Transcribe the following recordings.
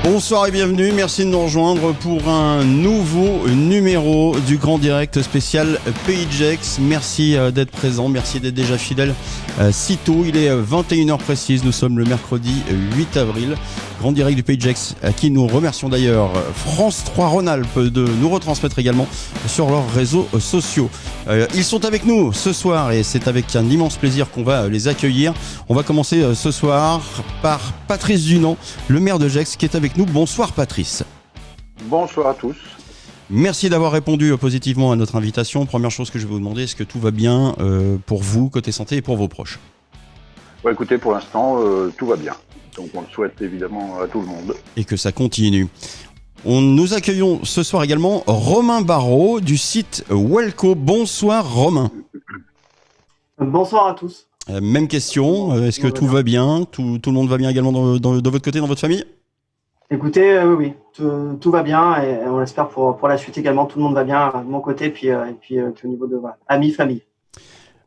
Bonsoir et bienvenue, merci de nous rejoindre pour un nouveau numéro du Grand Direct spécial Pays de Gex. Merci d'être présent, merci d'être déjà fidèle si tôt. Il est 21h précise, nous sommes le mercredi 8 avril. Grand Direct du Pays de Gex, à qui nous remercions d'ailleurs France 3 Rhône-Alpes de nous retransmettre également sur leurs réseaux sociaux. Ils sont avec nous ce soir et c'est avec un immense plaisir qu'on va les accueillir. On va commencer ce soir par Patrice Dunant, le maire de Gex, qui est avec nous. Bonsoir Patrice. Bonsoir à tous. Merci d'avoir répondu positivement à notre invitation. Première chose que je vais vous demander, est-ce que tout va bien pour vous, côté santé, et pour vos proches ? Bon, écoutez, pour l'instant, tout va bien. Donc on le souhaite évidemment à tout le monde. Et que ça continue. Nous accueillons ce soir également Romain Barraud du site Welco. Bonsoir Romain. Bonsoir à tous. Même question, est-ce que tout va bien ? Tout le monde va bien également de votre côté, dans votre famille ? Écoutez, oui, tout va bien et on l'espère pour la suite également. Tout le monde va bien de mon côté et puis au niveau de amis, famille.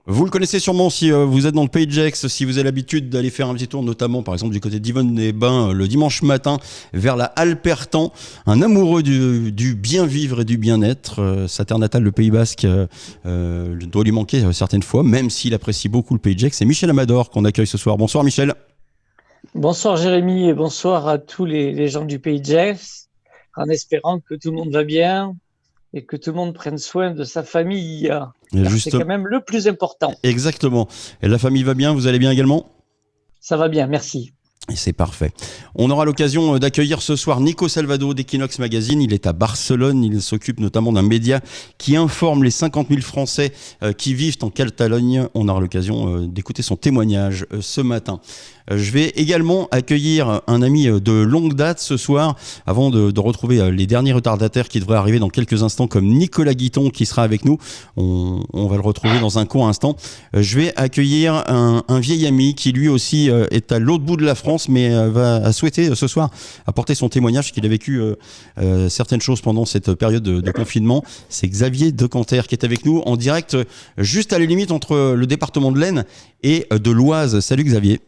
Vous le connaissez sûrement si vous êtes dans le Pays de Gex, si vous avez l'habitude d'aller faire un petit tour, notamment par exemple du côté d'Yvonne-les-Bains le dimanche matin vers la Halpertan. Un amoureux du bien vivre et du bien-être. Sa terre natale, le Pays Basque, doit lui manquer certaines fois, même s'il apprécie beaucoup le Pays de Gex. C'est Michel Amador qu'on accueille ce soir. Bonsoir Michel. Bonsoir Jérémy et bonsoir à tous les gens du Pays de Gex, en espérant que tout le monde va bien et que tout le monde prenne soin de sa famille. C'est quand même le plus important. Exactement. Et la famille va bien, vous allez bien également ? Ça va bien, merci. Et c'est parfait. On aura l'occasion d'accueillir ce soir Nico Salvado d'Equinox Magazine. Il est à Barcelone. Il s'occupe notamment d'un média qui informe les 50 000 Français qui vivent en Catalogne. On aura l'occasion d'écouter son témoignage ce matin. Je vais également accueillir un ami de longue date ce soir, avant de retrouver les derniers retardataires qui devraient arriver dans quelques instants, comme Nicolas Guiton qui sera avec nous. On va le retrouver dans un court instant. Je vais accueillir un vieil ami qui lui aussi est à l'autre bout de la France, mais a souhaité ce soir apporter son témoignage, qu'il a vécu certaines choses pendant cette période de confinement. C'est Xavier Decanter qui est avec nous en direct, juste à la limite entre le département de l'Aisne et de l'Oise. Salut Xavier.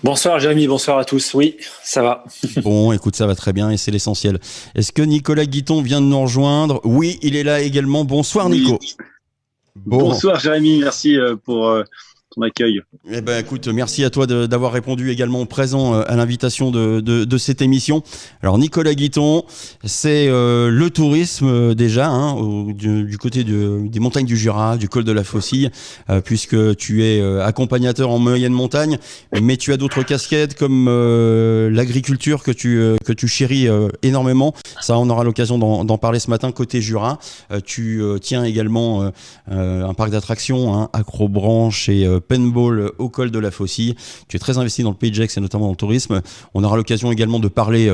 Bonsoir Jérémy, bonsoir à tous. Oui, ça va. Bon, écoute, ça va très bien et c'est l'essentiel. Est-ce que Nicolas Guiton vient de nous rejoindre ? Oui, il est là également. Bonsoir Nico. Oui. Bonsoir Jérémy, merci pour ton accueil. Eh ben, écoute, merci à toi d'avoir répondu également présent à l'invitation de cette émission. Alors Nicolas Guiton, c'est le tourisme déjà, du côté des montagnes du Jura, du col de la Faucille, puisque tu es accompagnateur en moyenne montagne, mais tu as d'autres casquettes comme l'agriculture que tu chéris énormément. Ça, on aura l'occasion d'en parler ce matin côté Jura. Tu tiens également un parc d'attractions, Acrobranche et Paintball au col de la Faucille. Tu es très investi dans le Pays de Gex et notamment dans le tourisme. On aura l'occasion également de parler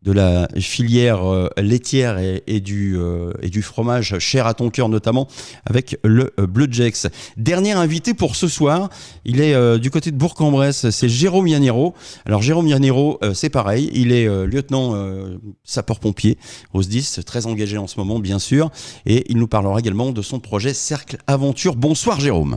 de la filière laitière et du fromage cher à ton cœur notamment avec le Bleu de Gex. Dernier invité pour ce soir, il est du côté de Bourg-en-Bresse, c'est Jérôme Yanero. Alors Jérôme Yanero, c'est pareil, il est lieutenant sapeur-pompier au SDIS, très engagé en ce moment bien sûr, et il nous parlera également de son projet Cercle Aventure. Bonsoir Jérôme.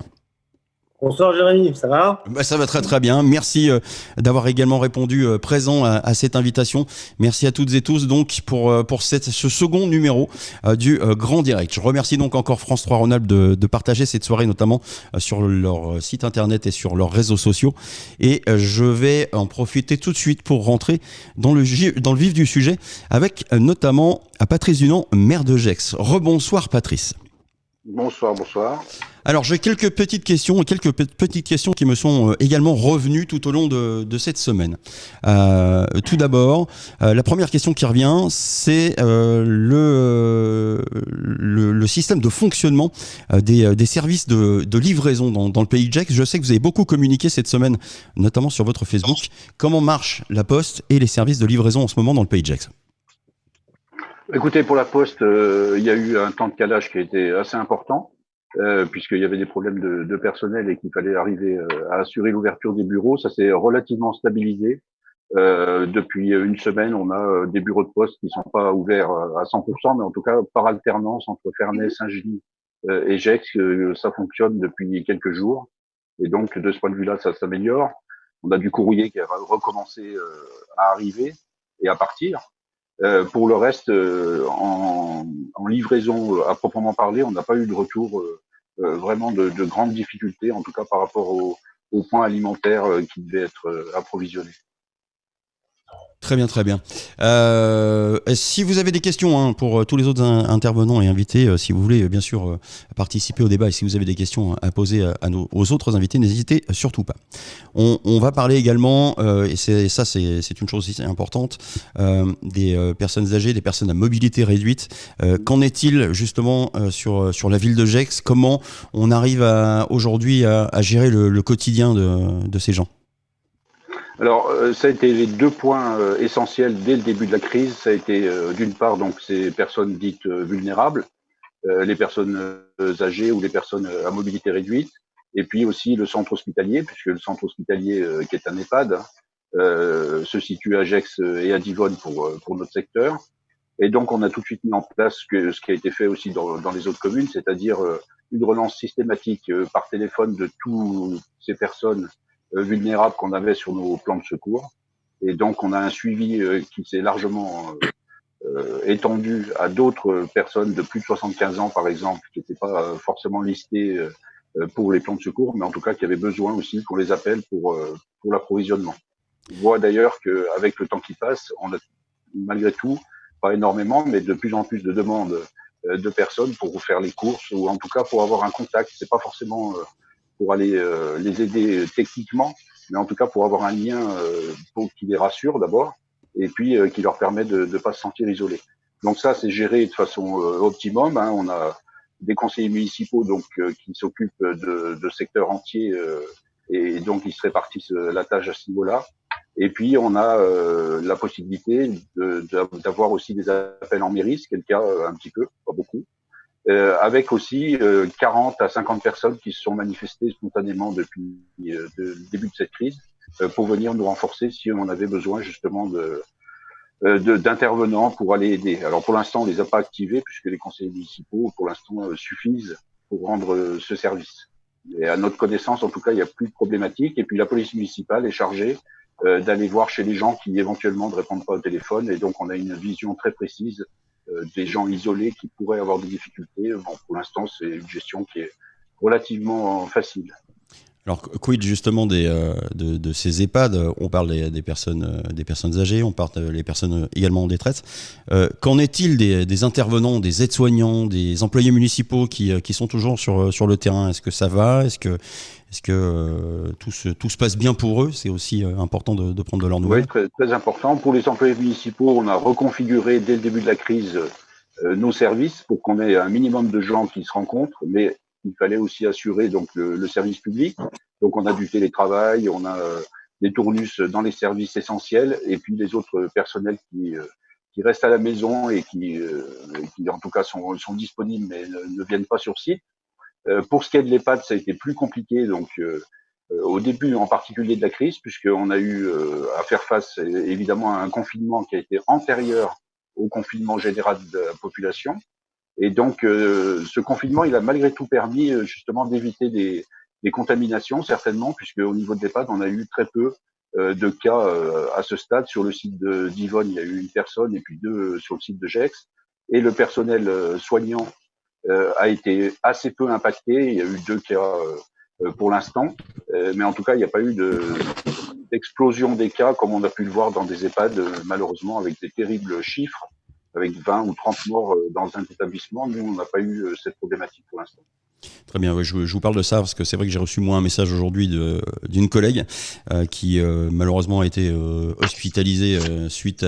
Bonsoir Jérémy, ça va ? Ça va très très bien. Merci d'avoir également répondu présent à cette invitation. Merci à toutes et tous donc pour ce second numéro du Grand Direct. Je remercie donc encore France 3 Rhône-Alpes de partager cette soirée notamment sur leur site internet et sur leurs réseaux sociaux. Et je vais en profiter tout de suite pour rentrer dans le vif du sujet avec notamment Patrice Dunant, maire de Gex. Rebonsoir Patrice. Bonsoir. Alors j'ai quelques petites questions qui me sont également revenues tout au long de cette semaine. Tout d'abord, la première question qui revient, c'est le système de fonctionnement des services de livraison dans le Pays de Gex. Je sais que vous avez beaucoup communiqué cette semaine, notamment sur votre Facebook. Comment marche la Poste et les services de livraison en ce moment dans le Pays de Gex ? Écoutez, pour la Poste, il y a eu un temps de calage qui a été assez important, puisqu'il y avait des problèmes de personnel et qu'il fallait arriver à assurer l'ouverture des bureaux. Ça s'est relativement stabilisé. Depuis une semaine, on a des bureaux de poste qui sont pas ouverts à 100%, mais en tout cas par alternance entre Ferney, Saint-Genis et Gex, ça fonctionne depuis quelques jours. Et donc, de ce point de vue-là, ça s'améliore. On a du courrier qui a recommencé à arriver. et à partir. Pour le reste, en livraison à proprement parler, on n'a pas eu de retour vraiment de grandes difficultés, en tout cas par rapport aux points alimentaires qui devaient être approvisionnés. Très bien, très bien. Si vous avez des questions pour tous les autres intervenants et invités, si vous voulez bien sûr participer au débat et si vous avez des questions à poser aux autres invités, n'hésitez surtout pas. On va parler également, et c'est une chose aussi importante, des personnes âgées, des personnes à mobilité réduite. Qu'en est-il justement sur la ville de Gex? Comment on arrive aujourd'hui à gérer le quotidien de ces gens? Alors, ça a été les deux points essentiels dès le début de la crise. Ça a été d'une part donc ces personnes dites vulnérables, les personnes âgées ou les personnes à mobilité réduite, et puis aussi le centre hospitalier, puisque le centre hospitalier qui est un EHPAD se situe à Gex et à Divonne pour notre secteur. Et donc, on a tout de suite mis en place ce qui a été fait aussi dans les autres communes, c'est-à-dire une relance systématique par téléphone de toutes ces personnes vulnérables qu'on avait sur nos plans de secours. Et donc, on a un suivi qui s'est largement étendu à d'autres personnes de plus de 75 ans, par exemple, qui n'étaient pas forcément listées pour les plans de secours, mais en tout cas qui avaient besoin aussi qu'on les appelle pour l'approvisionnement. On voit d'ailleurs qu'avec le temps qui passe, on a malgré tout, pas énormément, mais de plus en plus de demandes de personnes pour faire les courses ou en tout cas pour avoir un contact. C'est pas forcément pour aller les aider techniquement, mais en tout cas pour avoir un lien qui les rassure d'abord, et puis qui leur permet de ne pas se sentir isolés. Donc ça, c'est géré de façon optimum. On a des conseillers municipaux donc qui s'occupent de secteurs entiers et donc ils se répartissent la tâche à ce niveau-là. Et puis on a la possibilité d'avoir aussi des appels en mairie, ce qui est le cas un petit peu, pas beaucoup. Avec aussi 40 à 50 personnes qui se sont manifestées spontanément depuis le début de cette crise pour venir nous renforcer si on avait besoin justement d'intervenants pour aller aider. Alors pour l'instant, on les a pas activés puisque les conseillers municipaux pour l'instant suffisent pour rendre ce service. Et à notre connaissance, en tout cas, il n'y a plus de problématique. Et puis la police municipale est chargée d'aller voir chez les gens qui éventuellement ne répondent pas au téléphone. Et donc on a une vision très précise des gens isolés qui pourraient avoir des difficultés. Bon, pour l'instant, c'est une gestion qui est relativement facile. Alors, quid justement de ces EHPAD? On parle des personnes âgées, on parle des personnes également en détresse. Qu'en est-il des intervenants, des aides-soignants, des employés municipaux qui sont toujours sur le terrain? Est-ce que ça va? Est-ce que tout se passe bien pour eux? C'est aussi important de prendre de leurs nouvelles. Oui, très, très important. Pour les employés municipaux, on a reconfiguré dès le début de la crise nos services pour qu'on ait un minimum de gens qui se rencontrent, mais il fallait aussi assurer donc le service public. Donc on a du télétravail, on a des tournus dans les services essentiels, et puis les autres personnels qui restent à la maison et qui en tout cas sont disponibles mais ne viennent pas sur site. Pour ce qui est de l'EHPAD, ça a été plus compliqué. Donc au début en particulier de la crise, puisqu'on a eu à faire face évidemment à un confinement qui a été antérieur au confinement général de la population. Et donc, ce confinement, il a malgré tout permis justement d'éviter des contaminations, certainement, puisque au niveau de l'EHPAD, on a eu très peu de cas à ce stade. Sur le site de Divonne, il y a eu une personne et puis deux sur le site de Gex. Et le personnel soignant a été assez peu impacté. Il y a eu 2 cas pour l'instant, mais en tout cas, il n'y a pas eu d'explosion des cas comme on a pu le voir dans des EHPAD, malheureusement, avec des terribles chiffres. Avec 20 ou 30 morts dans un établissement. Nous, on n'a pas eu cette problématique pour l'instant. Très bien, ouais, je vous parle de ça parce que c'est vrai que j'ai reçu moi un message aujourd'hui d'une collègue qui malheureusement a été hospitalisée suite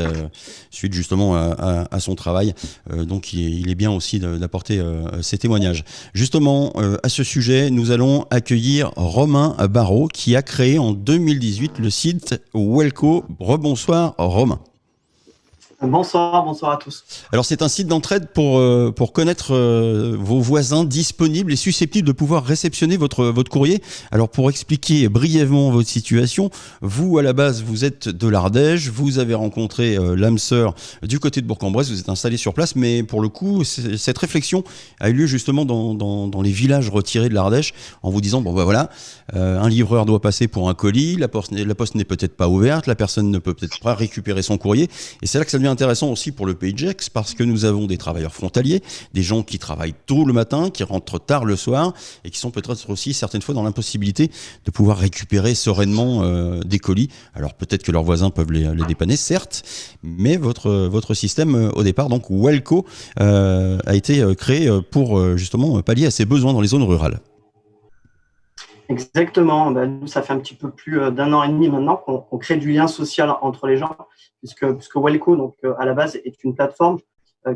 justement à son travail. Donc il est bien aussi d'apporter ces témoignages. Justement, à ce sujet, nous allons accueillir Romain Barraud qui a créé en 2018 le site Welco. Rebonsoir Romain. Bonsoir à tous. Alors c'est un site d'entraide pour connaître vos voisins disponibles et susceptibles de pouvoir réceptionner votre courrier. Alors pour expliquer brièvement votre situation, vous à la base vous êtes de l'Ardèche, vous avez rencontré l'âme sœur du côté de Bourg-en-Bresse, vous êtes installé sur place, mais pour le coup cette réflexion a eu lieu justement dans les villages retirés de l'Ardèche en vous disant un livreur doit passer pour un colis, la poste n'est peut-être pas ouverte, la personne ne peut peut-être pas récupérer son courrier, et c'est là que ça devient intéressant aussi pour le Pays de Gex parce que nous avons des travailleurs frontaliers, des gens qui travaillent tôt le matin, qui rentrent tard le soir et qui sont peut-être aussi certaines fois dans l'impossibilité de pouvoir récupérer sereinement des colis. Alors peut-être que leurs voisins peuvent les dépanner, certes, mais votre système au départ, donc Welco, a été créé pour justement pallier à ces besoins dans les zones rurales. Exactement. Nous, ça fait un petit peu plus d'1 an et demi maintenant qu'on crée du lien social entre les gens, puisque Welco, donc à la base, est une plateforme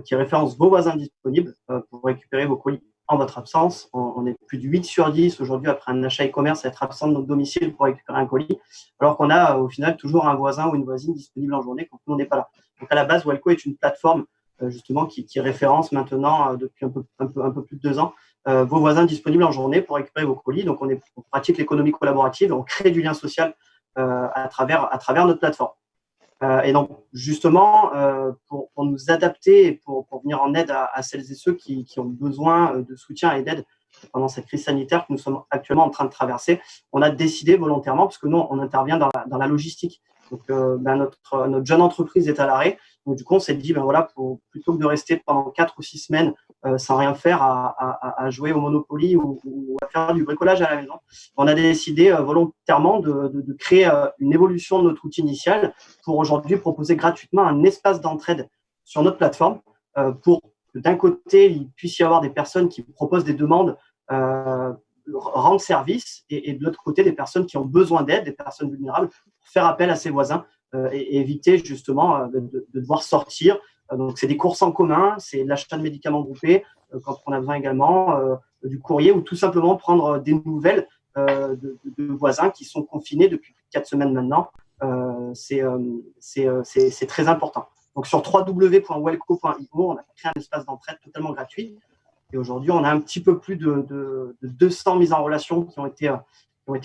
qui référence vos voisins disponibles pour récupérer vos colis en votre absence. On est plus de 8 sur 10 aujourd'hui après un achat e-commerce à être absent de notre domicile pour récupérer un colis, alors qu'on a au final toujours un voisin ou une voisine disponible en journée quand on n'est pas là. Donc à la base, Welco est une plateforme justement qui référence maintenant depuis un peu plus de 2 ans vos voisins disponibles en journée pour récupérer vos colis. Donc, on pratique l'économie collaborative, on crée du lien social à travers notre plateforme. Et donc, justement, pour nous adapter et pour venir en aide à celles et ceux qui ont besoin de soutien et d'aide pendant cette crise sanitaire que nous sommes actuellement en train de traverser, on a décidé volontairement, parce que nous, on intervient dans la logistique. Donc, notre jeune entreprise est à l'arrêt. Donc, du coup, on s'est dit, plutôt que de rester pendant 4 ou 6 semaines sans rien faire à jouer au Monopoly ou à faire du bricolage à la maison, on a décidé volontairement de créer une évolution de notre outil initial pour aujourd'hui proposer gratuitement un espace d'entraide sur notre plateforme pour que d'un côté, il puisse y avoir des personnes qui proposent des demandes rendre service et de l'autre côté, des personnes qui ont besoin d'aide, des personnes vulnérables, pour faire appel à ses voisins et éviter justement de devoir sortir. Donc, c'est des courses en commun, c'est l'achat de médicaments groupés quand on a besoin également, du courrier ou tout simplement prendre des nouvelles de voisins qui sont confinés depuis 4 semaines maintenant. C'est très important. Donc, sur www.welco.io, on a créé un espace d'entraide totalement gratuit. Et aujourd'hui, on a un petit peu plus de 200 mises en relation qui ont été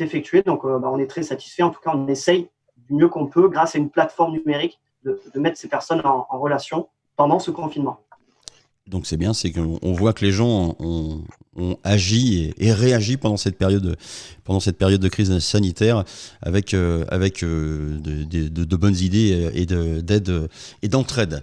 effectuées. Donc, on est très satisfait. En tout cas, on essaye du mieux qu'on peut, grâce à une plateforme numérique, de mettre ces personnes en relation pendant ce confinement. Donc c'est bien, c'est qu'on voit que les gens ont agi et réagi pendant cette période de crise sanitaire avec de bonnes idées et d'aide et d'entraide.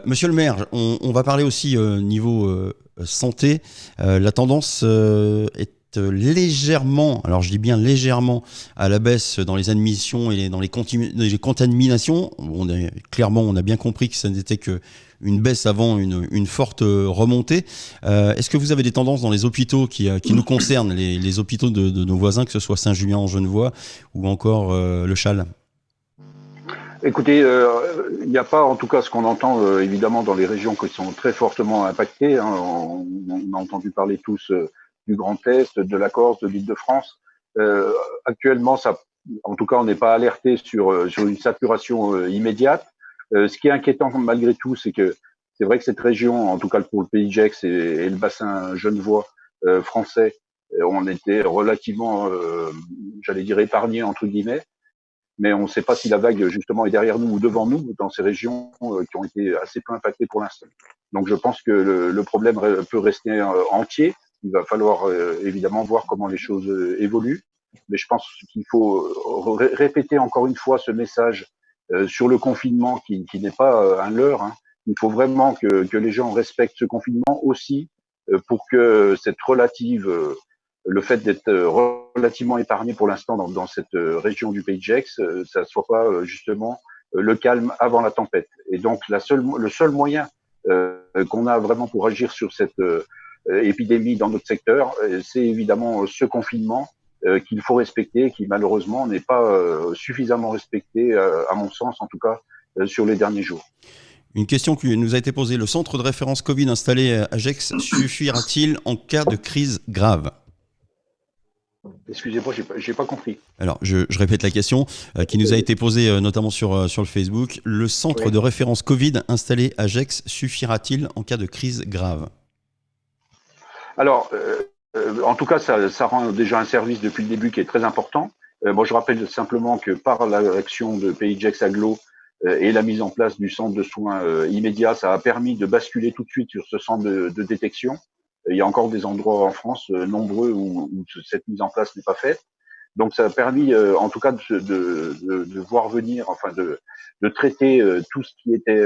Monsieur le maire, on va parler aussi niveau santé. La tendance est légèrement, alors je dis bien légèrement, à la baisse dans les admissions et dans les contaminations. On a bien compris que ça n'était qu'une baisse avant une forte remontée. Est-ce que vous avez des tendances dans les hôpitaux qui nous concernent, les hôpitaux de nos voisins, que ce soit Saint-Julien-en-Genevois ou encore le Châle ? Écoutez, il n'y a pas, en tout cas, ce qu'on entend évidemment dans les régions qui sont très fortement impactées. On a entendu parler tous du Grand Est, de la Corse, de l'Île-de-France. Actuellement, en tout cas, on n'est pas alerté sur une saturation immédiate. Ce qui est inquiétant malgré tout, c'est que c'est vrai que cette région, en tout cas pour le Pays de Gex et le bassin genevois français, on était relativement, j'allais dire, épargnés entre guillemets. Mais on ne sait pas si la vague justement est derrière nous ou devant nous dans ces régions qui ont été assez peu impactées pour l'instant. Donc je pense que le problème peut rester entier. Il va falloir évidemment voir comment les choses évoluent. Mais je pense qu'il faut répéter encore une fois ce message sur le confinement qui n'est pas un leurre. Hein. Il faut vraiment que les gens respectent ce confinement aussi pour que cette le fait d'être relativement épargné pour l'instant dans cette région du Pays de Gex, ça ne soit pas justement le calme avant la tempête. Et donc le seul moyen qu'on a vraiment pour agir sur cette épidémie dans notre secteur, c'est évidemment ce confinement qu'il faut respecter, qui malheureusement n'est pas suffisamment respecté, à mon sens en tout cas, sur les derniers jours. Une question qui nous a été posée. Le centre de référence Covid installé à Gex suffira-t-il en cas de crise grave ? Excusez-moi, j'ai pas compris. Alors, je répète la question qui nous a été posée notamment sur le Facebook. Le centre de référence Covid installé à Gex suffira-t-il en cas de crise grave? Alors, en tout cas, ça rend déjà un service depuis le début qui est très important. Moi, je rappelle simplement que par l'action de Pays Gex Aglo et la mise en place du centre de soins immédiat, ça a permis de basculer tout de suite sur ce centre de détection. Il y a encore des endroits en France nombreux où cette mise en place n'est pas faite. Donc, ça a permis, en tout cas, de voir venir, enfin, de traiter tout ce qui était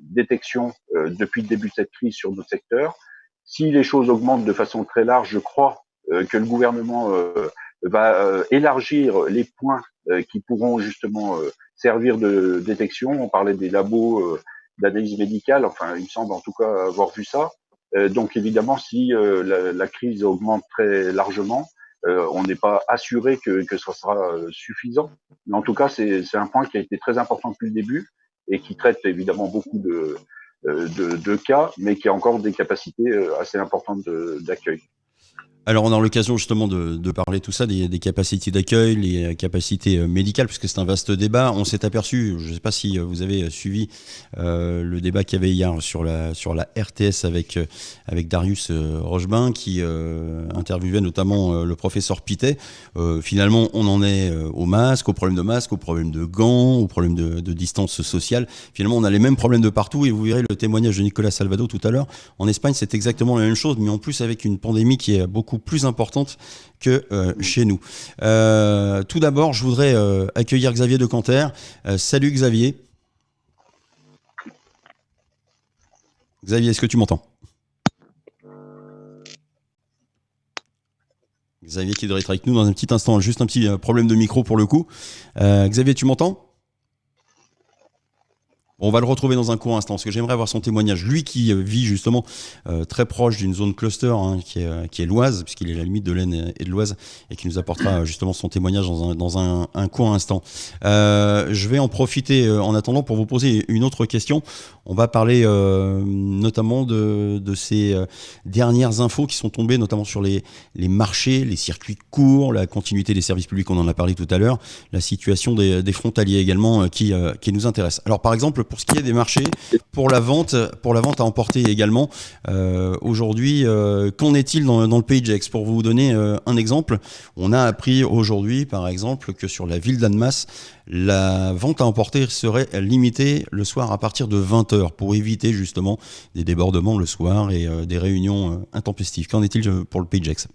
détection depuis le début de cette crise sur notre secteur. Si les choses augmentent de façon très large, je crois que le gouvernement va élargir les points qui pourront justement servir de détection. On parlait des labos d'analyse médicale, enfin, il me semble en tout cas avoir vu ça. Donc, évidemment, si la crise augmente très largement, on n'est pas assuré que ce sera suffisant. Mais en tout cas, c'est un point qui a été très important depuis le début et qui traite évidemment beaucoup de cas, mais qui a encore des capacités assez importantes d'accueil. Alors, on a l'occasion justement de parler tout ça, des capacités d'accueil, les capacités médicales, puisque c'est un vaste débat. On s'est aperçu, je ne sais pas si vous avez suivi le débat qu'il y avait hier sur la RTS avec Darius Rochebain, qui interviewait notamment le professeur Pittet. Finalement, on en est au masque, au problème de masque, au problème de gants, au problème de distance sociale. Finalement, on a les mêmes problèmes de partout, et vous verrez le témoignage de Nicolas Salvado tout à l'heure. En Espagne, c'est exactement la même chose, mais en plus avec une pandémie qui est beaucoup plus importante que chez nous. Tout d'abord, je voudrais accueillir Xavier de Canter. Salut Xavier. Xavier, est-ce que tu m'entends? Xavier qui devrait être avec nous dans un petit instant. Juste un petit problème de micro pour le coup. Xavier, tu m'entends? On va le retrouver dans un court instant, parce que j'aimerais avoir son témoignage. Lui qui vit justement très proche d'une zone cluster qui est l'Oise, puisqu'il est à la limite de l'Aisne et de l'Oise, et qui nous apportera justement son témoignage dans un court instant. Je vais en profiter en attendant pour vous poser une autre question. On va parler notamment de ces dernières infos qui sont tombées, notamment sur les marchés, les circuits courts, la continuité des services publics, on en a parlé tout à l'heure, la situation des frontaliers également qui nous intéresse. Alors par exemple, pour ce qui est des marchés, pour la vente à emporter également, aujourd'hui, qu'en est-il dans le pays de Gex? Pour vous donner un exemple, on a appris aujourd'hui, par exemple, que sur la ville d'Annemasse, la vente à emporter serait limitée le soir à partir de 20h pour éviter justement des débordements le soir et des réunions intempestives. Qu'en est-il pour le pays de Gex?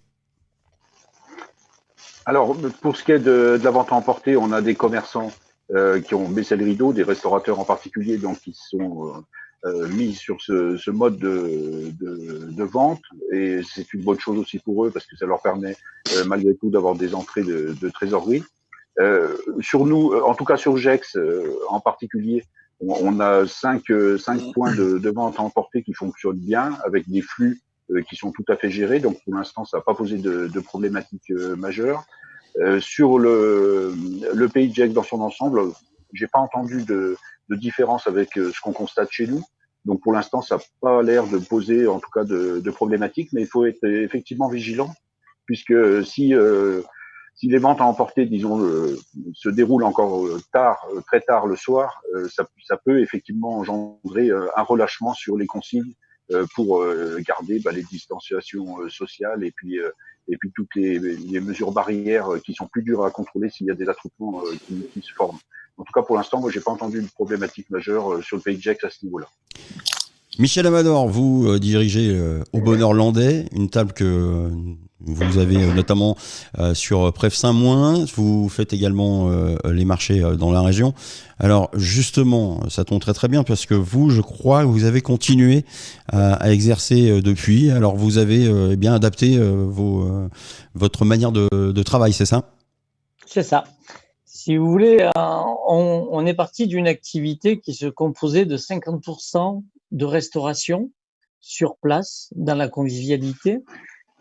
Alors, pour ce qui est de la vente à emporter, on a des commerçants qui ont baissé le rideau, des restaurateurs en particulier, donc qui sont mis sur ce mode de vente, et c'est une bonne chose aussi pour eux parce que ça leur permet malgré tout d'avoir des entrées de trésorerie. Sur nous, en tout cas sur Gex en particulier, on a 5 points de vente à emporter qui fonctionnent bien avec des flux qui sont tout à fait gérés. Donc pour l'instant, ça n'a pas posé de problématiques majeures. Sur le pays de Gex dans son ensemble, j'ai pas entendu de différence avec ce qu'on constate chez nous. Donc pour l'instant, ça n'a pas l'air de poser en tout cas de problématiques, mais il faut être effectivement vigilant puisque si les ventes à emporter, disons, se déroulent encore très tard le soir, ça peut effectivement engendrer un relâchement sur les consignes pour garder les distanciations sociales et puis toutes les mesures barrières qui sont plus dures à contrôler s'il y a des attroupements qui se forment. En tout cas, pour l'instant, moi, j'ai pas entendu une problématique majeure sur le pays de Gex à ce niveau-là. Michel Amador, vous dirigez au Bonheur Landais, une table que vous avez notamment sur Pref Saint-Moins. Vous faites également les marchés dans la région. Alors justement, ça tombe très très bien parce que vous, je crois, vous avez continué à exercer depuis. Alors vous avez bien adapté votre manière de travail, c'est ça? C'est ça. Si vous voulez, on est parti d'une activité qui se composait de 50% de restauration sur place, dans la convivialité,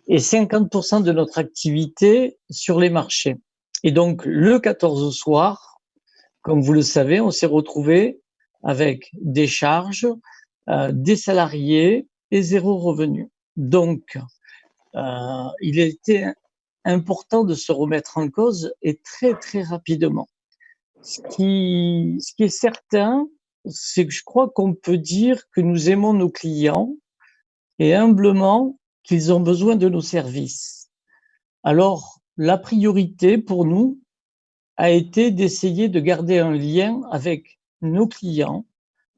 et 50% de notre activité sur les marchés. Et donc, le 14 au soir, comme vous le savez, on s'est retrouvé avec des charges, des salariés et zéro revenu. Donc, il était important de se remettre en cause et très, très rapidement. Ce qui est certain, c'est que je crois qu'on peut dire que nous aimons nos clients et humblement qu'ils ont besoin de nos services. Alors, la priorité pour nous a été d'essayer de garder un lien avec nos clients,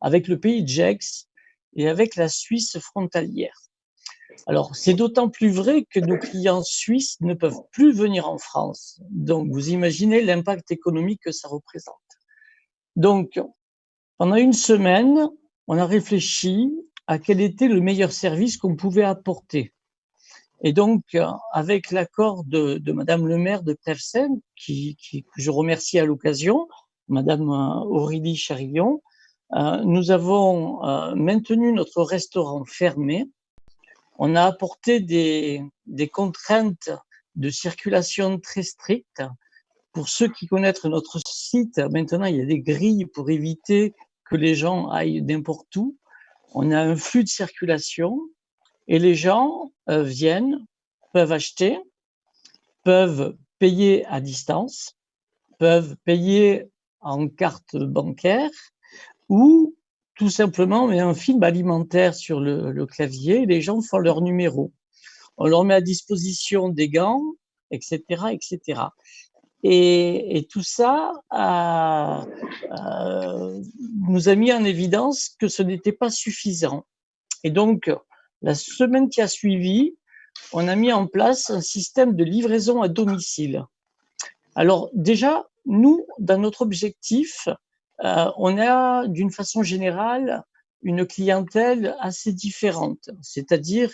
avec le pays de Gex et avec la Suisse frontalière. Alors, c'est d'autant plus vrai que nos clients suisses ne peuvent plus venir en France. Donc, vous imaginez l'impact économique que ça représente. Donc, pendant une semaine, on a réfléchi à quel était le meilleur service qu'on pouvait apporter. Et donc, avec l'accord de Madame le maire de Tlemcen, que je remercie à l'occasion, Madame Aurélie Charillon, nous avons maintenu notre restaurant fermé. On a apporté des contraintes de circulation très strictes. Pour ceux qui connaissent notre site, maintenant, il y a des grilles pour éviter que les gens aillent n'importe où. On a un flux de circulation et les gens viennent, peuvent acheter, peuvent payer à distance, peuvent payer en carte bancaire ou tout simplement, on met un film alimentaire sur le clavier et les gens font leur numéro. On leur met à disposition des gants, etc., etc. Et tout ça nous a mis en évidence que ce n'était pas suffisant. Et donc, la semaine qui a suivi, on a mis en place un système de livraison à domicile. Alors déjà, nous, dans notre objectif, on a d'une façon générale une clientèle assez différente. C'est-à-dire,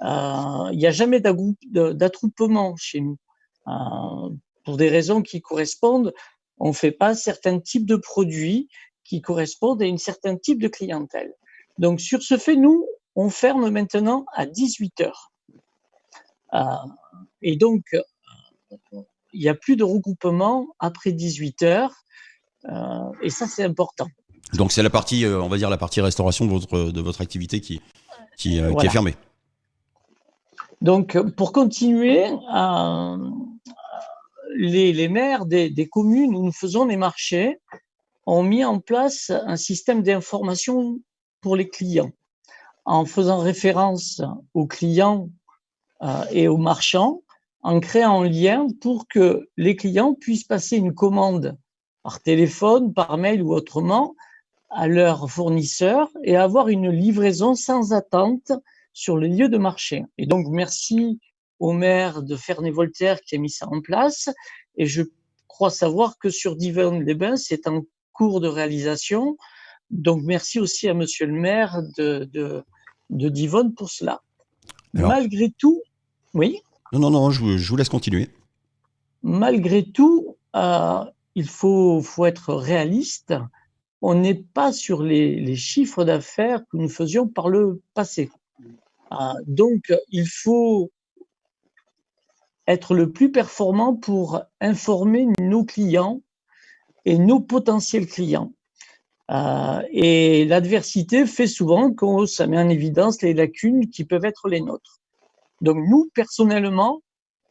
il n'y a jamais d'attroupement chez nous. Pour des raisons qui correspondent, on ne fait pas certains types de produits qui correspondent à un certain type de clientèle. Donc, sur ce fait, nous, on ferme maintenant à 18 heures. Et donc, il n'y a plus de regroupement après 18 heures. Et ça, c'est important. Donc, c'est la partie, on va dire, la partie restauration de votre activité qui est fermée. Donc, pour continuer, les maires des communes où nous faisons les marchés ont mis en place un système d'information pour les clients, en faisant référence aux clients et aux marchands, en créant un lien pour que les clients puissent passer une commande par téléphone, par mail ou autrement à leur fournisseur et avoir une livraison sans attente sur le lieu de marché. Et donc, merci au maire de Ferney-Voltaire qui a mis ça en place. Et je crois savoir que sur Divonne-les-Bains, c'est en cours de réalisation. Donc, merci aussi à monsieur le maire de Divonne pour cela. Alors, malgré tout, oui. Non, je vous laisse continuer. Malgré tout, il faut être réaliste. On n'est pas sur les chiffres d'affaires que nous faisions par le passé. Donc, il faut être le plus performant pour informer nos clients et nos potentiels clients. Et l'adversité fait souvent que ça met en évidence les lacunes qui peuvent être les nôtres. Donc, nous, personnellement,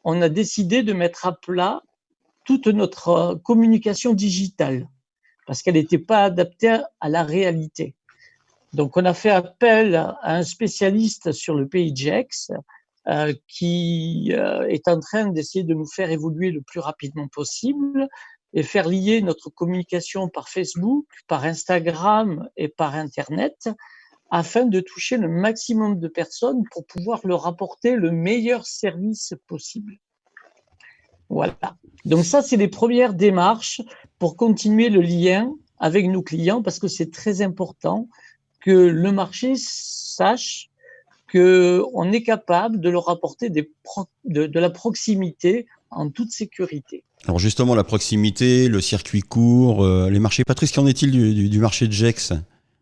on a décidé de mettre à plat toute notre communication digitale parce qu'elle n'était pas adaptée à la réalité. Donc, on a fait appel à un spécialiste sur le pays de Gex qui est en train d'essayer de nous faire évoluer le plus rapidement possible et faire lier notre communication par Facebook, par Instagram et par Internet afin de toucher le maximum de personnes pour pouvoir leur apporter le meilleur service possible. Voilà. Donc ça, c'est les premières démarches pour continuer le lien avec nos clients parce que c'est très important que le marché sache qu'on est capable de leur apporter de la proximité en toute sécurité. Alors justement, la proximité, le circuit court, les marchés. Patrice, qu'en est-il du marché de Gex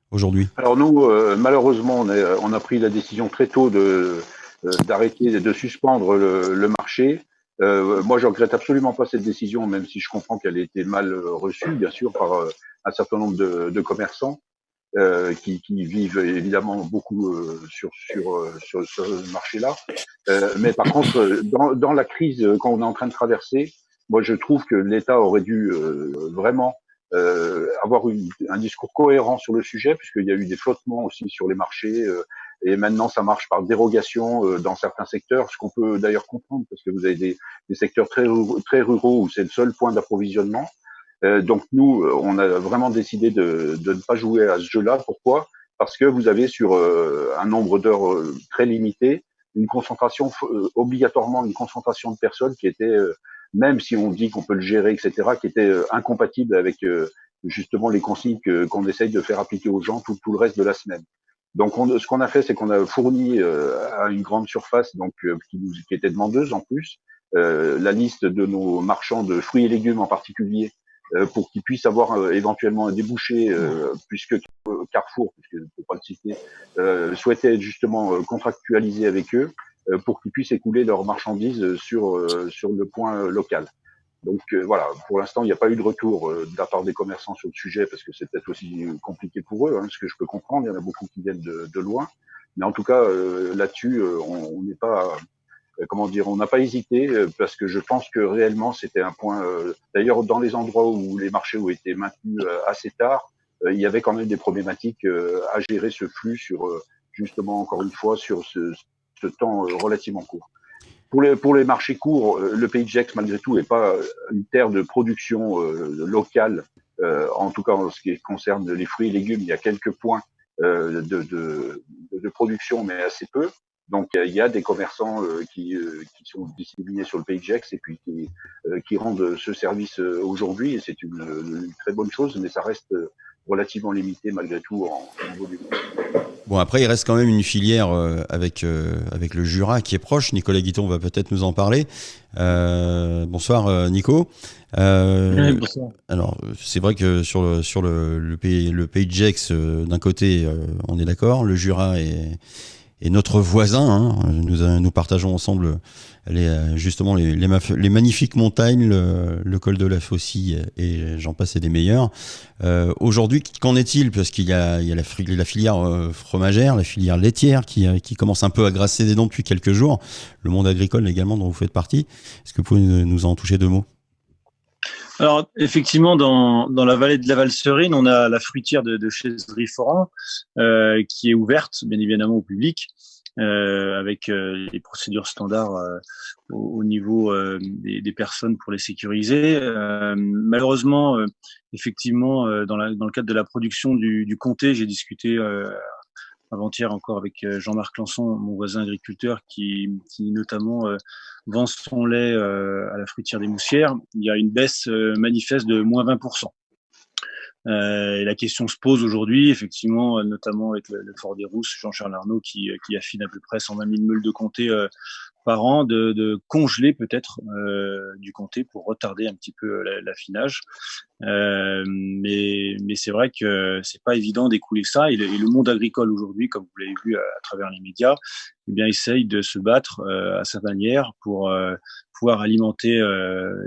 aujourd'hui ? Alors nous, malheureusement, on a pris la décision très tôt d'arrêter, de suspendre le marché. Moi, je regrette absolument pas cette décision, même si je comprends qu'elle a été mal reçue, bien sûr, par un certain nombre de commerçants qui vivent évidemment beaucoup sur ce marché-là. Mais par contre, dans la crise qu'on est en train de traverser, moi je trouve que l'État aurait dû vraiment avoir un discours cohérent sur le sujet, puisqu'il y a eu des flottements aussi sur les marchés, et maintenant ça marche par dérogation dans certains secteurs, ce qu'on peut d'ailleurs comprendre, parce que vous avez des secteurs très ruraux où c'est le seul point d'approvisionnement. Donc nous, on a vraiment décidé de ne pas jouer à ce jeu-là. Pourquoi? Parce que vous avez sur un nombre d'heures très limité une concentration, obligatoirement une concentration de personnes qui était, même si on dit qu'on peut le gérer, etc., qui était incompatible avec justement les consignes qu'on essaye de faire appliquer aux gens tout le reste de la semaine. Donc ce qu'on a fait, c'est qu'on a fourni à une grande surface, donc qui était demandeuse en plus, la liste de nos marchands de fruits et légumes en particulier, pour qu'ils puissent avoir éventuellement un débouché, puisque Carrefour, puisque je ne peux pas le citer, souhaitait justement contractualiser avec eux pour qu'ils puissent écouler leurs marchandises sur le point local. Donc voilà, pour l'instant, il n'y a pas eu de retour de la part des commerçants sur le sujet, parce que c'est peut-être aussi compliqué pour eux, ce que je peux comprendre. Il y en a beaucoup qui viennent de loin. Mais en tout cas, là-dessus, on n'est pas... comment dire, on n'a pas hésité, parce que je pense que réellement c'était un point. D'ailleurs, dans les endroits où les marchés ont été maintenus assez tard, il y avait quand même des problématiques à gérer ce flux sur justement encore une fois sur ce temps relativement court. Pour les marchés courts, le Pays de Gex malgré tout n'est pas une terre de production locale. En tout cas, en ce qui concerne les fruits et légumes, il y a quelques points de production, mais assez peu. Donc il y a des commerçants qui sont disséminés sur le Pays de Gex et puis qui rendent ce service aujourd'hui, et c'est une très bonne chose, mais ça reste relativement limité malgré tout en volume. Bon, après, il reste quand même une filière avec le Jura qui est proche. Nicolas Guiton va peut-être nous en parler. Bonsoir Nico. Oui, bonsoir. Alors, c'est vrai que sur le pays de Gex, d'un côté, on est d'accord, le Jura est notre voisin. Nous partageons ensemble justement les magnifiques montagnes, le col de la Faucille, et j'en passe et des meilleurs. Aujourd'hui, qu'en est-il? Parce qu'il y a la filière fromagère, la filière laitière qui commence un peu à grasser des dents depuis quelques jours. Le monde agricole également, dont vous faites partie. Est-ce que vous pouvez nous en toucher deux mots? Alors, effectivement, dans la vallée de la Valserine, on a la fruitière de Chaiserie-Foran qui est ouverte, bien évidemment, au public, avec les procédures standards au niveau des personnes pour les sécuriser. Malheureusement, effectivement, dans le cadre de la production du comté, j'ai discuté avant-hier encore avec Jean-Marc Lançon, mon voisin agriculteur, qui notamment vend son lait à la fruitière des Moussières. Il y a une baisse manifeste de moins 20%. Et la question se pose aujourd'hui, effectivement, notamment avec le Fort des Rousses, Jean-Charles Arnaud, qui affine à peu près 120 000 meules de comté par an, de congeler peut-être du comté pour retarder un petit peu l'affinage. Mais c'est vrai que c'est pas évident d'écouler ça, et le monde agricole aujourd'hui, comme vous l'avez vu à travers les médias, eh bien essaye de se battre à sa manière pour pouvoir alimenter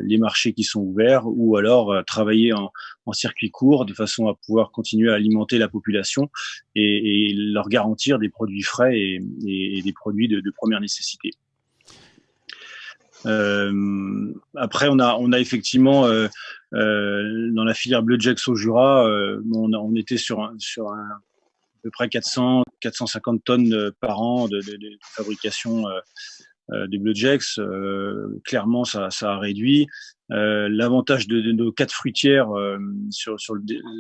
les marchés qui sont ouverts, ou alors travailler en circuit court de façon à pouvoir continuer à alimenter la population et leur garantir des produits frais et des produits de première nécessité. Après, on a effectivement dans la filière Bleu Gex au Jura, on était sur à peu près 450 tonnes par an de fabrication des Bleu Gex. Clairement, ça a réduit. L'avantage de nos 4 fruitières sur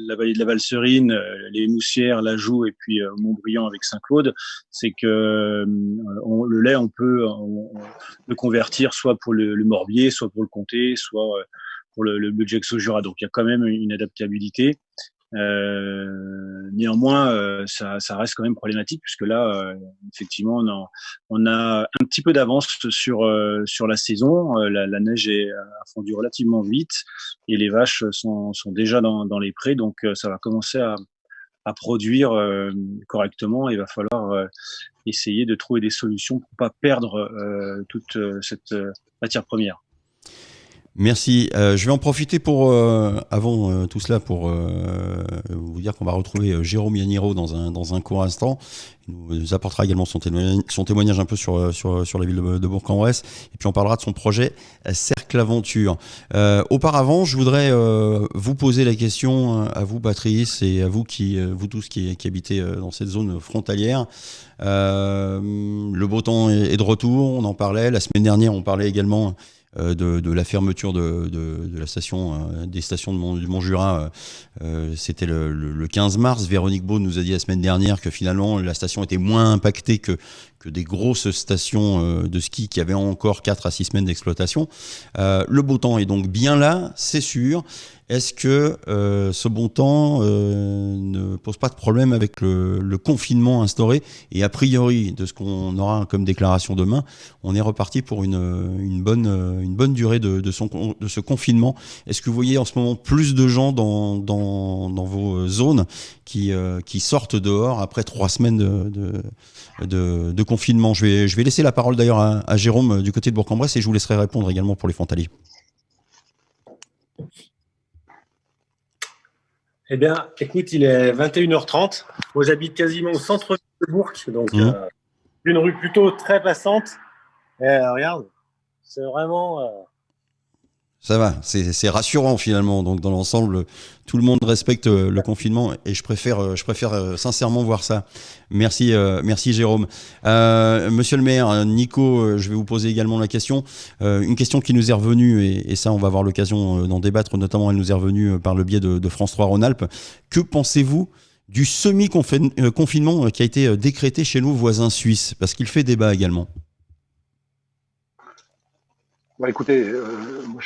la vallée de la Valserine, les Moussières, la Joux et puis Montbriand avec Saint-Claude, c'est que le lait, on peut le convertir soit pour le Morbier, soit pour le comté, soit pour le Bleu Gex au Jura. Donc il y a quand même une adaptabilité. Néanmoins, ça reste quand même problématique, puisque là, effectivement, on a un petit peu d'avance sur la saison. La neige a fondu relativement vite et les vaches sont déjà dans les prés, donc ça va commencer à produire correctement. Il va falloir essayer de trouver des solutions pour pas perdre toute cette matière première. Merci. Je vais en profiter pour, avant tout cela, pour vous dire qu'on va retrouver Jérôme Yaniro dans un court instant. Il nous apportera également son témoignage un peu sur la ville de Bourg-en-Bresse. Et puis on parlera de son projet Cercle Aventure. Auparavant, je voudrais vous poser la question à vous, Patrice, et à vous tous qui habitez dans cette zone frontalière. Le beau temps est de retour, on en parlait. La semaine dernière, on parlait également de la fermeture de la station, des stations du Mont-Jura. C'était le 15 mars. Véronique Baud nous a dit la semaine dernière que finalement la station était moins impactée que des grosses stations de ski qui avaient encore 4 à 6 semaines d'exploitation. Le beau temps est donc bien là, c'est sûr. Est-ce que ce bon temps ne pose pas de problème avec le confinement instauré? Et a priori, de ce qu'on aura comme déclaration demain, on est reparti pour une bonne durée de ce confinement. Est-ce que vous voyez en ce moment plus de gens dans vos zones qui sortent dehors après 3 semaines de confinement? Je vais laisser la parole d'ailleurs à Jérôme du côté de Bourg-en-Bresse et je vous laisserai répondre également pour les frontaliers. Eh bien, écoute, il est 21h30. Moi, j'habite quasiment au centre de Bourg, donc une rue plutôt très passante. Et regarde, c'est vraiment... Ça va, c'est rassurant finalement. Donc dans l'ensemble, tout le monde respecte le confinement et je préfère sincèrement voir ça. Merci Jérôme. Monsieur le maire, Nico, je vais vous poser également la question. Une question qui nous est revenue et ça on va avoir l'occasion d'en débattre, notamment elle nous est revenue par le biais de France 3 Rhône-Alpes. Que pensez-vous du semi-confinement qui a été décrété chez nos voisins suisses? Parce qu'il fait débat également. Écoutez,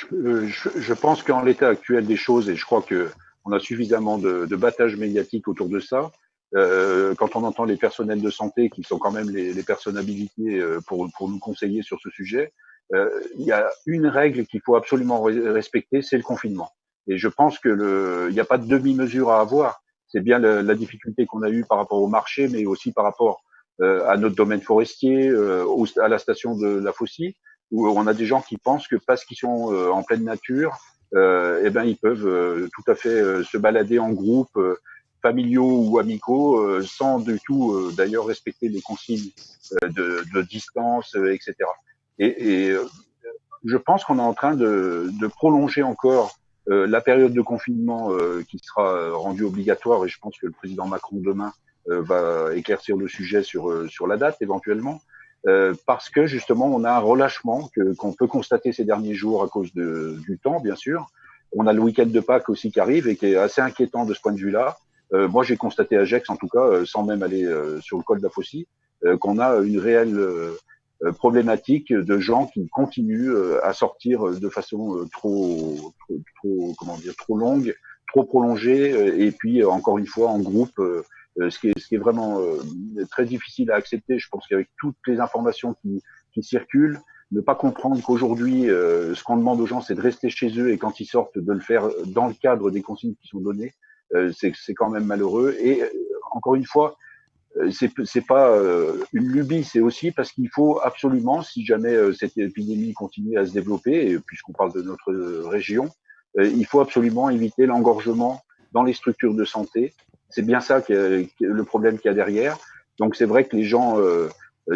je pense qu'en l'état actuel des choses, et je crois qu'on a suffisamment de battage médiatique autour de ça, quand on entend les personnels de santé qui sont quand même les personnes habilitées pour nous conseiller sur ce sujet, il y a une règle qu'il faut absolument respecter, c'est le confinement. Et je pense que il n'y a pas de demi-mesure à avoir. C'est bien la difficulté qu'on a eue par rapport au marché, mais aussi par rapport à notre domaine forestier, à la station de la Faucille, où on a des gens qui pensent que parce qu'ils sont en pleine nature, eh ben ils peuvent tout à fait se balader en groupe, familiaux ou amicaux, sans du tout d'ailleurs respecter les consignes de distance, etc. Et je pense qu'on est en train de prolonger encore la période de confinement qui sera rendue obligatoire, et je pense que le président Macron demain va éclaircir le sujet sur la date éventuellement. Parce que justement on a un relâchement qu'on peut constater ces derniers jours à cause du temps, bien sûr. On a le week-end de Pâques aussi qui arrive et qui est assez inquiétant de ce point de vue-là. Moi, j'ai constaté à Gex, en tout cas, sans même aller sur le col de la Faucille, qu'on a une réelle problématique de gens qui continuent à sortir de façon trop longue, trop prolongée, et puis encore une fois en groupe. Ce qui est vraiment très difficile à accepter. Je pense qu'avec toutes les informations qui circulent, ne pas comprendre qu'aujourd'hui, ce qu'on demande aux gens, c'est de rester chez eux et quand ils sortent, de le faire dans le cadre des consignes qui sont données, c'est quand même malheureux. Et encore une fois, c'est pas une lubie, c'est aussi parce qu'il faut absolument, si jamais cette épidémie continue à se développer, et puisqu'on parle de notre région, il faut absolument éviter l'engorgement dans les structures de santé. C'est bien ça le problème qu'il y a derrière. Donc c'est vrai que les gens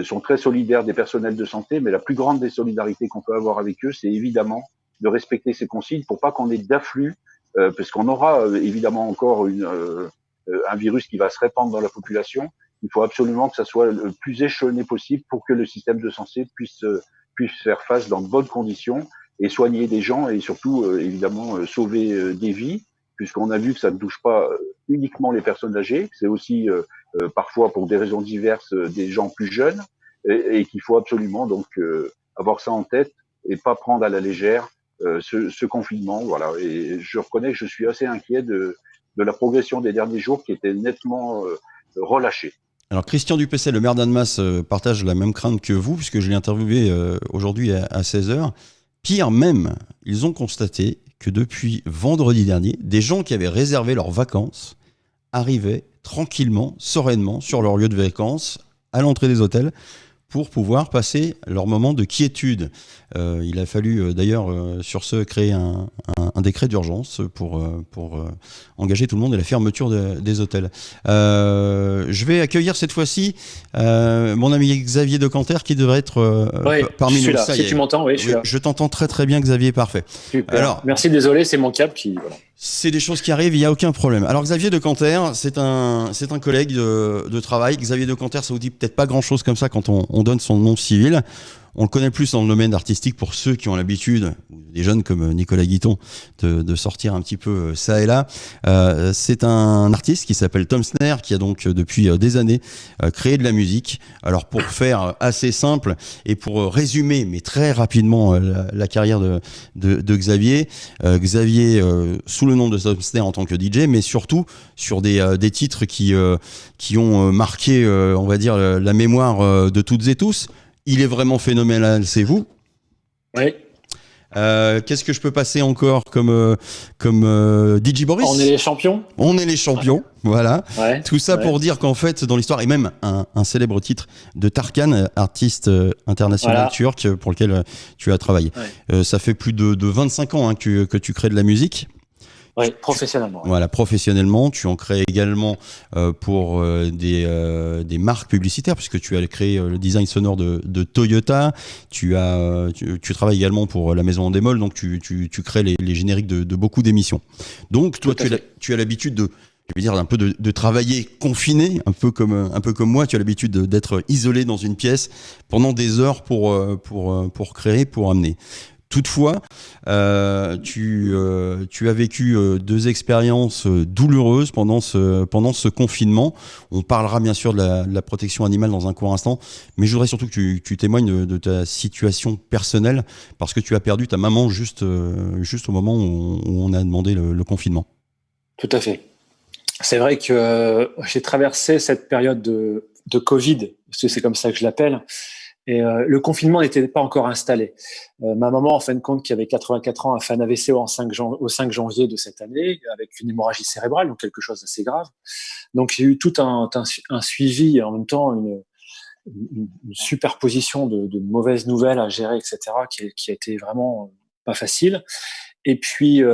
sont très solidaires des personnels de santé, mais la plus grande des solidarités qu'on peut avoir avec eux, c'est évidemment de respecter ces consignes pour pas qu'on ait d'afflux, parce qu'on aura évidemment encore un virus qui va se répandre dans la population. Il faut absolument que ça soit le plus échelonné possible pour que le système de santé puisse faire face dans de bonnes conditions et soigner des gens et surtout évidemment sauver des vies, puisqu'on a vu que ça ne touche pas uniquement les personnes âgées, c'est aussi parfois pour des raisons diverses des gens plus jeunes, et qu'il faut absolument donc avoir ça en tête et pas prendre à la légère ce confinement. Voilà. Et je reconnais que je suis assez inquiet de la progression des derniers jours qui était nettement relâchée. Alors Christian Dupessel, le maire d'Annemasse, partage la même crainte que vous, puisque je l'ai interviewé aujourd'hui à 16h. Pire même, ils ont constaté que depuis vendredi dernier, des gens qui avaient réservé leurs vacances arrivaient tranquillement, sereinement sur leur lieu de vacances, à l'entrée des hôtels, pour pouvoir passer leur moment de quiétude. Il a fallu d'ailleurs sur ce créer un décret d'urgence pour engager tout le monde et la fermeture des hôtels. Je vais accueillir cette fois-ci mon ami Xavier Decanter qui devrait être parmi nous. Je suis là. Si tu m'entends, oui, je suis là. Je t'entends très très bien, Xavier, parfait. Super. Alors, merci, désolé, c'est mon câble qui... Voilà. C'est des choses qui arrivent, il n'y a aucun problème. Alors Xavier Decanter, c'est un collègue de travail. Xavier Decanter, ça vous dit peut-être pas grand-chose comme ça quand on donne son nom civil. On le connaît plus dans le domaine artistique pour ceux qui ont l'habitude, des jeunes comme Nicolas Guiton, de sortir un petit peu ça et là. C'est un artiste qui s'appelle Tom Sner, qui a donc depuis des années créé de la musique. Alors pour faire assez simple et pour résumer, mais très rapidement, la carrière de Xavier, sous le nom de Tom Sner en tant que DJ, mais surtout sur des titres qui ont marqué, on va dire, la mémoire de toutes et tous. Il est vraiment phénoménal, c'est vous. Oui. Qu'est-ce que je peux passer encore comme DJ Boris ? On est les champions. On est les champions, voilà. Ouais, tout ça pour dire qu'en fait, dans l'histoire, et même un célèbre titre de Tarkan, artiste international turc pour lequel tu as travaillé. Ouais. Ça fait plus de 25 ans que tu crées de la musique. Oui, professionnellement. Voilà, professionnellement. Tu en crées également pour des marques publicitaires, puisque tu as créé le design sonore de Toyota. Tu travailles également pour la Maison Endemol, donc tu crées les génériques de beaucoup d'émissions. Donc, toi, tu as l'habitude un peu de travailler confiné, un peu comme moi. Tu as l'habitude d'être isolé dans une pièce pendant des heures pour créer, pour amener. Toutefois, tu as vécu deux expériences douloureuses pendant ce confinement. On parlera bien sûr de la protection animale dans un court instant, mais je voudrais surtout que tu témoignes de ta situation personnelle, parce que tu as perdu ta maman juste au moment où on a demandé le confinement. Tout à fait. C'est vrai que j'ai traversé cette période de Covid, parce que c'est comme ça que je l'appelle. Et le confinement n'était pas encore installé. Ma maman, en fin de compte, qui avait 84 ans, a fait un AVC au 5 janvier de cette année, avec une hémorragie cérébrale, donc quelque chose d'assez grave. Donc j'ai eu tout un suivi, et en même temps une superposition de mauvaises nouvelles à gérer, etc., qui a été vraiment pas facile. Et puis,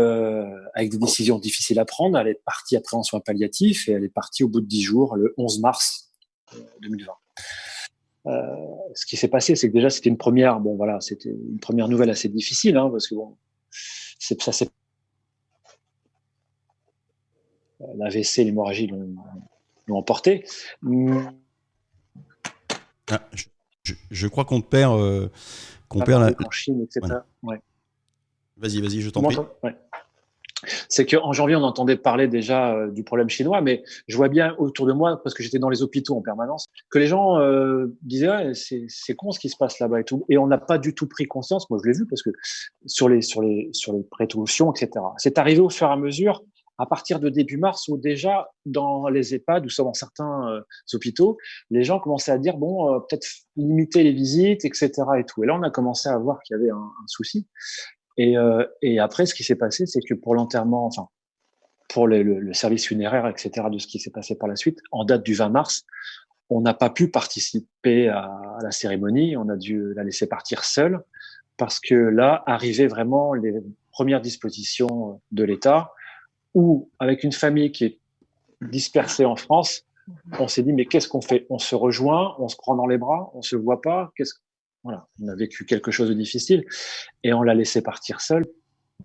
avec des décisions difficiles à prendre, elle est partie après en soins palliatifs, et elle est partie au bout de 10 jours, le 11 mars 2020. Ce qui s'est passé, c'est que déjà c'était une première nouvelle assez difficile, parce que l'AVC, l'hémorragie l'ont emporté. Je crois qu'on te perd. En Chine, etc. Voilà. Ouais. Vas-y, je t'en prie. Ouais. C'est qu'en janvier, on entendait parler déjà du problème chinois, mais je vois bien autour de moi, parce que j'étais dans les hôpitaux en permanence, que les gens disaient c'est con ce qui se passe là-bas et tout, et on n'a pas du tout pris conscience. Moi, je l'ai vu parce que sur les précautions, etc. C'est arrivé au fur et à mesure, à partir de début mars, où déjà dans les EHPAD ou dans certains hôpitaux, les gens commençaient à dire peut-être limiter les visites, etc. et tout. Et là, on a commencé à voir qu'il y avait un souci. Et après, ce qui s'est passé, c'est que pour l'enterrement, enfin, pour le service funéraire, etc., de ce qui s'est passé par la suite, en date du 20 mars, on n'a pas pu participer à la cérémonie. On a dû la laisser partir seule, parce que là arrivaient vraiment les premières dispositions de l'État, où, avec une famille qui est dispersée en France, on s'est dit, mais qu'est-ce qu'on fait? On se rejoint, on se prend dans les bras, on se voit pas, Voilà, on a vécu quelque chose de difficile et on l'a laissé partir seul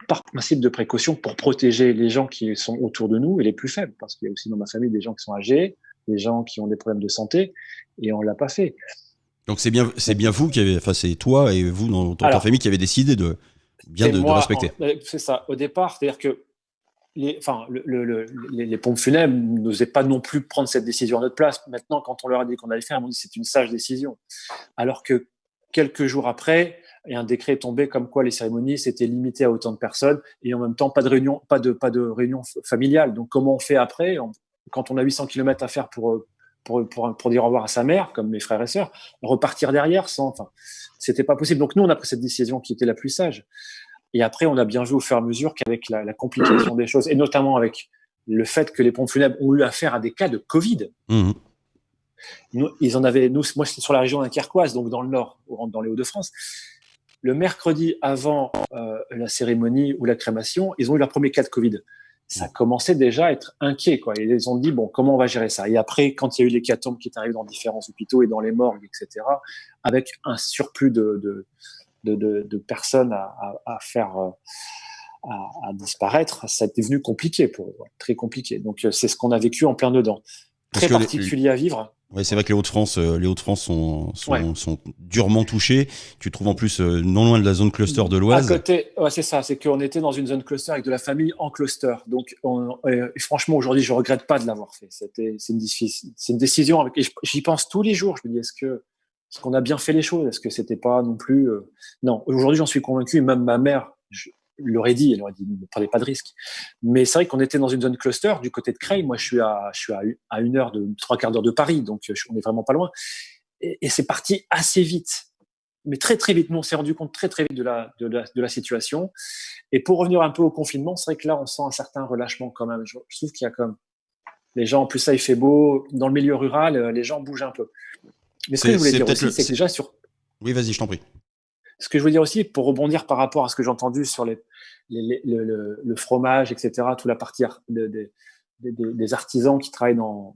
par principe de précaution pour protéger les gens qui sont autour de nous et les plus faibles, parce qu'il y a aussi dans ma famille des gens qui sont âgés, des gens qui ont des problèmes de santé, et on l'a pas fait. Donc c'est bien vous qui avez, enfin c'est toi et vous dans ta famille qui avez décidé de respecter. C'est ça. Au départ, c'est-à-dire que les pompes funèbres n'osaient pas non plus prendre cette décision à notre place. Maintenant, quand on leur a dit qu'on allait faire, ils m'ont dit c'est une sage décision. Alors que quelques jours après, et un décret est tombé comme quoi les cérémonies s'étaient limitées à autant de personnes, et en même temps pas de réunion familiale. Donc comment on fait après, quand on a 800 km à faire pour dire au revoir à sa mère, comme mes frères et sœurs, repartir derrière c'était pas possible. Donc nous, on a pris cette décision qui était la plus sage. Et après, on a bien vu au fur et à mesure qu'avec la complication des choses, et notamment avec le fait que les pompes funèbres ont eu affaire à des cas de Covid, Ils en avaient, moi, j'étais sur la région dunkerquoise, donc dans le nord, dans les Hauts-de-France. Le mercredi avant la cérémonie ou la crémation, ils ont eu leur premier cas de Covid. Ça commençait déjà à être inquiet, quoi. Et ils ont dit, bon, comment on va gérer ça? Et après, quand il y a eu l'hécatombe qui est arrivé dans différents hôpitaux et dans les morgues, etc., avec un surplus de personnes à faire, à disparaître, ça a été devenu compliqué pour eux, très compliqué. Donc, c'est ce qu'on a vécu en plein dedans. Très particulier à vivre. Oui, c'est vrai que les Hauts-de-France sont durement touchés. Tu te trouves en plus non loin de la zone cluster de l'Oise. À côté, c'est ça. C'est qu'on était dans une zone cluster avec de la famille en cluster. Donc, franchement, aujourd'hui, je regrette pas de l'avoir fait. C'est une décision. J'y pense tous les jours. Je me dis, est-ce qu'on a bien fait les choses? Est-ce que c'était pas non plus Non. Aujourd'hui, j'en suis convaincu. Et même ma mère l'aurait dit. Elle aurait dit, ne prenez pas de risque. Mais c'est vrai qu'on était dans une zone cluster du côté de Creil. Moi, je suis à 1 heure de 3/4 d'heure de Paris, donc on est vraiment pas loin. Et c'est parti assez vite, mais très très vite. Nous, on s'est rendu compte très très vite de la situation. Et pour revenir un peu au confinement, c'est vrai que là, on sent un certain relâchement quand même. Je trouve qu'il y a comme les gens. En plus, ça, il fait beau dans le milieu rural. Les gens bougent un peu. Mais ce que je voulais dire aussi, c'est que déjà sur. Oui, vas-y, je t'en prie. Ce que je veux dire aussi, pour rebondir par rapport à ce que j'ai entendu sur le fromage, etc., toute la partie des artisans qui travaillent dans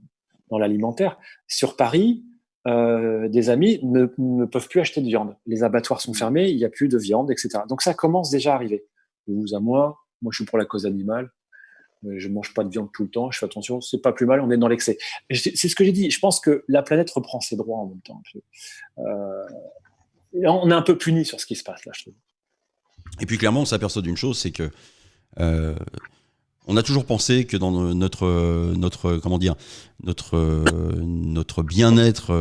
l'alimentaire, sur Paris, des amis ne peuvent plus acheter de viande. Les abattoirs sont fermés, il n'y a plus de viande, etc. Donc ça commence déjà à arriver. De vous à moi, je suis pour la cause animale, je mange pas de viande tout le temps, je fais attention, c'est pas plus mal, on est dans l'excès. C'est ce que j'ai dit, je pense que la planète reprend ses droits en même temps. On est un peu puni sur ce qui se passe là, je trouve. Et puis clairement, on s'aperçoit d'une chose, c'est que on a toujours pensé que dans notre bien-être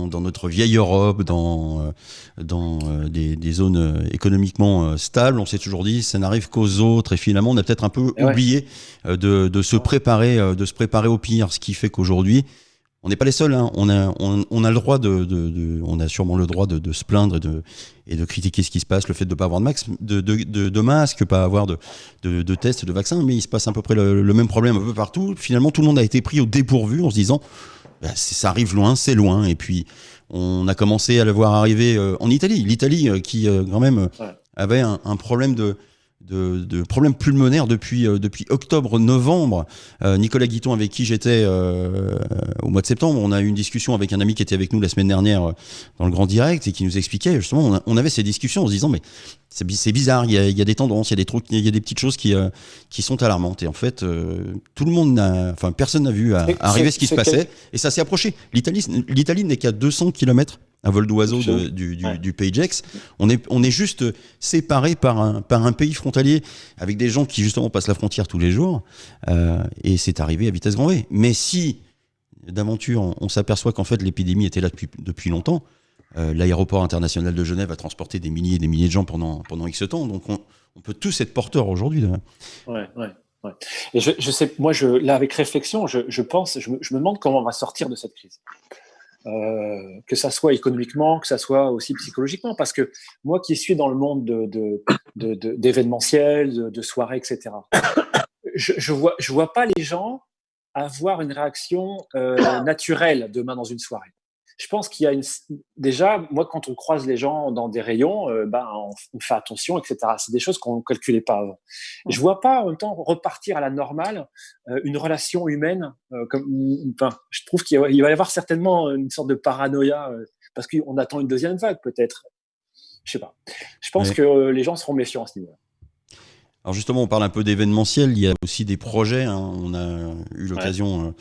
dans notre vieille Europe, dans des zones économiquement stables, on s'est toujours dit ça n'arrive qu'aux autres, et finalement on a peut-être un peu oublié de se préparer au pire, ce qui fait qu'aujourd'hui on n'est pas les seuls, hein. On a le droit on a sûrement le droit de se plaindre et de critiquer ce qui se passe, le fait de ne pas avoir de masque, pas avoir de tests, de vaccins, mais il se passe à peu près le même problème un peu partout. Finalement, tout le monde a été pris au dépourvu en se disant ça arrive loin, c'est loin. Et puis, on a commencé à le voir arriver en Italie. L'Italie qui, quand même, avait un problème de problèmes pulmonaires depuis octobre-novembre. Nicolas Guiton, avec qui j'étais au mois de septembre, on a eu une discussion avec un ami qui était avec nous la semaine dernière dans le Grand Direct et qui nous expliquait justement, on avait ces discussions en se disant mais c'est bizarre, il y a des tendances, il y a des trucs, il y a des petites choses qui sont alarmantes, et en fait personne n'a vu arriver ce qui se passait, et ça s'est approché. L'Italie n'est qu'à 200 km à vol d'oiseau du Pays Gex. On est juste séparés par un pays frontalier avec des gens qui justement passent la frontière tous les jours, et c'est arrivé à vitesse grand V. Mais si d'aventure on s'aperçoit qu'en fait l'épidémie était là depuis longtemps, l'aéroport international de Genève a transporté des milliers et des milliers de gens pendant X temps, donc on peut tous être porteurs aujourd'hui. Ouais. Et je sais, moi, là, avec réflexion, je pense, je me demande comment on va sortir de cette crise. Que ça soit économiquement, que ça soit aussi psychologiquement, parce que moi qui suis dans le monde d'événementiel, de soirées, etc., je vois pas les gens avoir une réaction naturelle demain dans une soirée. Je pense qu'il y a déjà, moi, quand on croise les gens dans des rayons, on fait attention, etc. C'est des choses qu'on ne calculait pas avant. Je vois pas en même temps repartir à la normale une relation humaine. Je trouve qu'il va y avoir certainement une sorte de paranoïa parce qu'on attend une deuxième vague, peut-être. Je sais pas. Je pense que les gens seront méfiants à ce niveau-là. Alors justement, on parle un peu d'événementiel, il y a aussi des projets, hein. On a eu l'occasion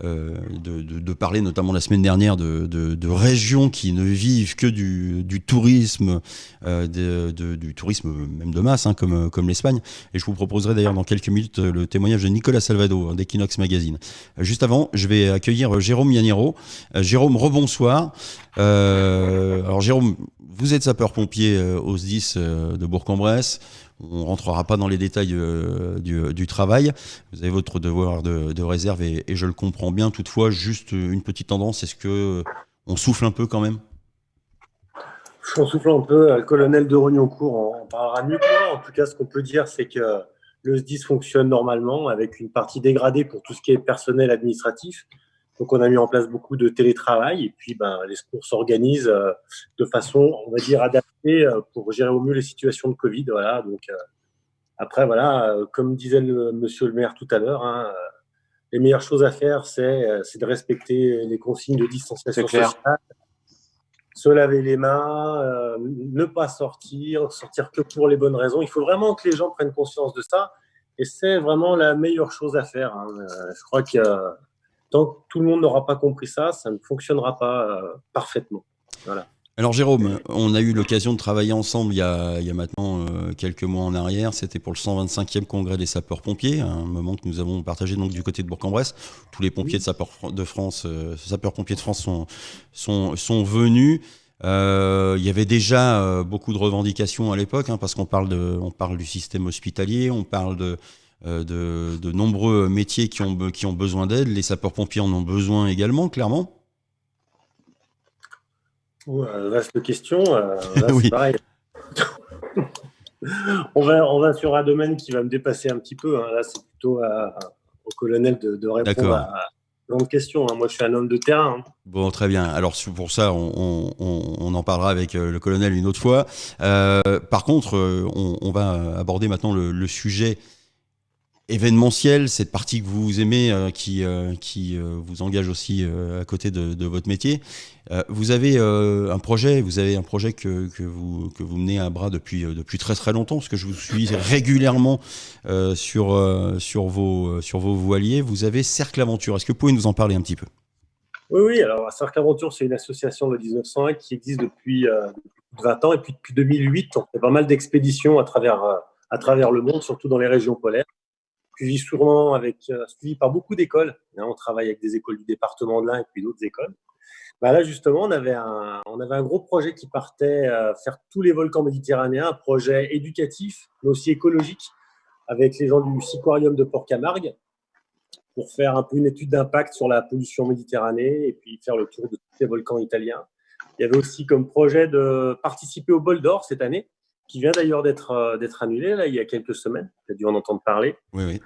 de parler notamment la semaine dernière de régions qui ne vivent que du tourisme, du tourisme même de masse, hein, comme l'Espagne. Et je vous proposerai d'ailleurs dans quelques minutes le témoignage de Nicolas Salvado d'Equinox Magazine. Juste avant, je vais accueillir Jérôme Yaniro. Jérôme, rebonsoir. Alors Jérôme, vous êtes sapeur-pompier au SDIS de Bourg-en-Bresse. On ne rentrera pas dans les détails du travail. Vous avez votre devoir de réserve et je le comprends bien. Toutefois, juste une petite tendance, est-ce qu'on souffle un peu quand même ? On souffle un peu. Le colonel de Rognoncourt en parlera mieux que moi. En tout cas, ce qu'on peut dire, c'est que le SDIS fonctionne normalement avec une partie dégradée pour tout ce qui est personnel administratif. Donc, on a mis en place beaucoup de télétravail et puis les secours s'organisent de façon, on va dire, adaptée pour gérer au mieux les situations de Covid. Voilà. Donc, après, voilà, comme disait monsieur le maire tout à l'heure, les meilleures choses à faire, c'est de respecter les consignes de distanciation sociale, se laver les mains, ne pas sortir que pour les bonnes raisons. Il faut vraiment que les gens prennent conscience de ça et c'est vraiment la meilleure chose à faire. Je crois que tant que tout le monde n'aura pas compris ça, ça ne fonctionnera pas parfaitement. Voilà. Alors Jérôme, on a eu l'occasion de travailler ensemble il y a maintenant quelques mois en arrière. C'était pour le 125e congrès des sapeurs-pompiers, un moment que nous avons partagé donc du côté de Bourg-en-Bresse. Tous les pompiers de sapeurs-pompiers de France sont venus. Il y avait déjà beaucoup de revendications à l'époque, parce qu'on parle du système hospitalier, on parle de nombreux métiers qui ont besoin d'aide. Les sapeurs-pompiers en ont besoin également, clairement. Vaste question. Là, oui. C'est pareil. on va sur un domaine qui va me dépasser un petit peu. Là, c'est plutôt au colonel de répondre à longue question. Moi, je suis un homme de terrain. Bon, très bien. Alors, pour ça, on en parlera avec le colonel une autre fois. Par contre, on va aborder maintenant le sujet événementiel, cette partie que vous aimez, qui vous engage aussi à côté de votre métier. Vous avez un projet que vous menez à bras depuis très très longtemps, parce que je vous suis régulièrement sur vos voiliers. Vous avez Cercle Aventure. Est-ce que vous pouvez nous en parler un petit peu ? Oui. Alors, Cercle Aventure, c'est une association de 1901 qui existe depuis 20 ans. Et puis, depuis 2008, on fait pas mal d'expéditions à travers le monde, surtout dans les régions polaires. Suivi par beaucoup d'écoles. On travaille avec des écoles du département de l'Ain et puis d'autres écoles. Là, justement, on avait un gros projet qui partait faire tous les volcans méditerranéens, un projet éducatif, mais aussi écologique, avec les gens du Siquarium de Port-Camargue, pour faire un peu une étude d'impact sur la pollution méditerranée et puis faire le tour de tous les volcans italiens. Il y avait aussi comme projet de participer au Bol d'Or cette année, qui vient d'ailleurs d'être annulé, là, il y a quelques semaines. Tu as dû en entendre parler. Oui.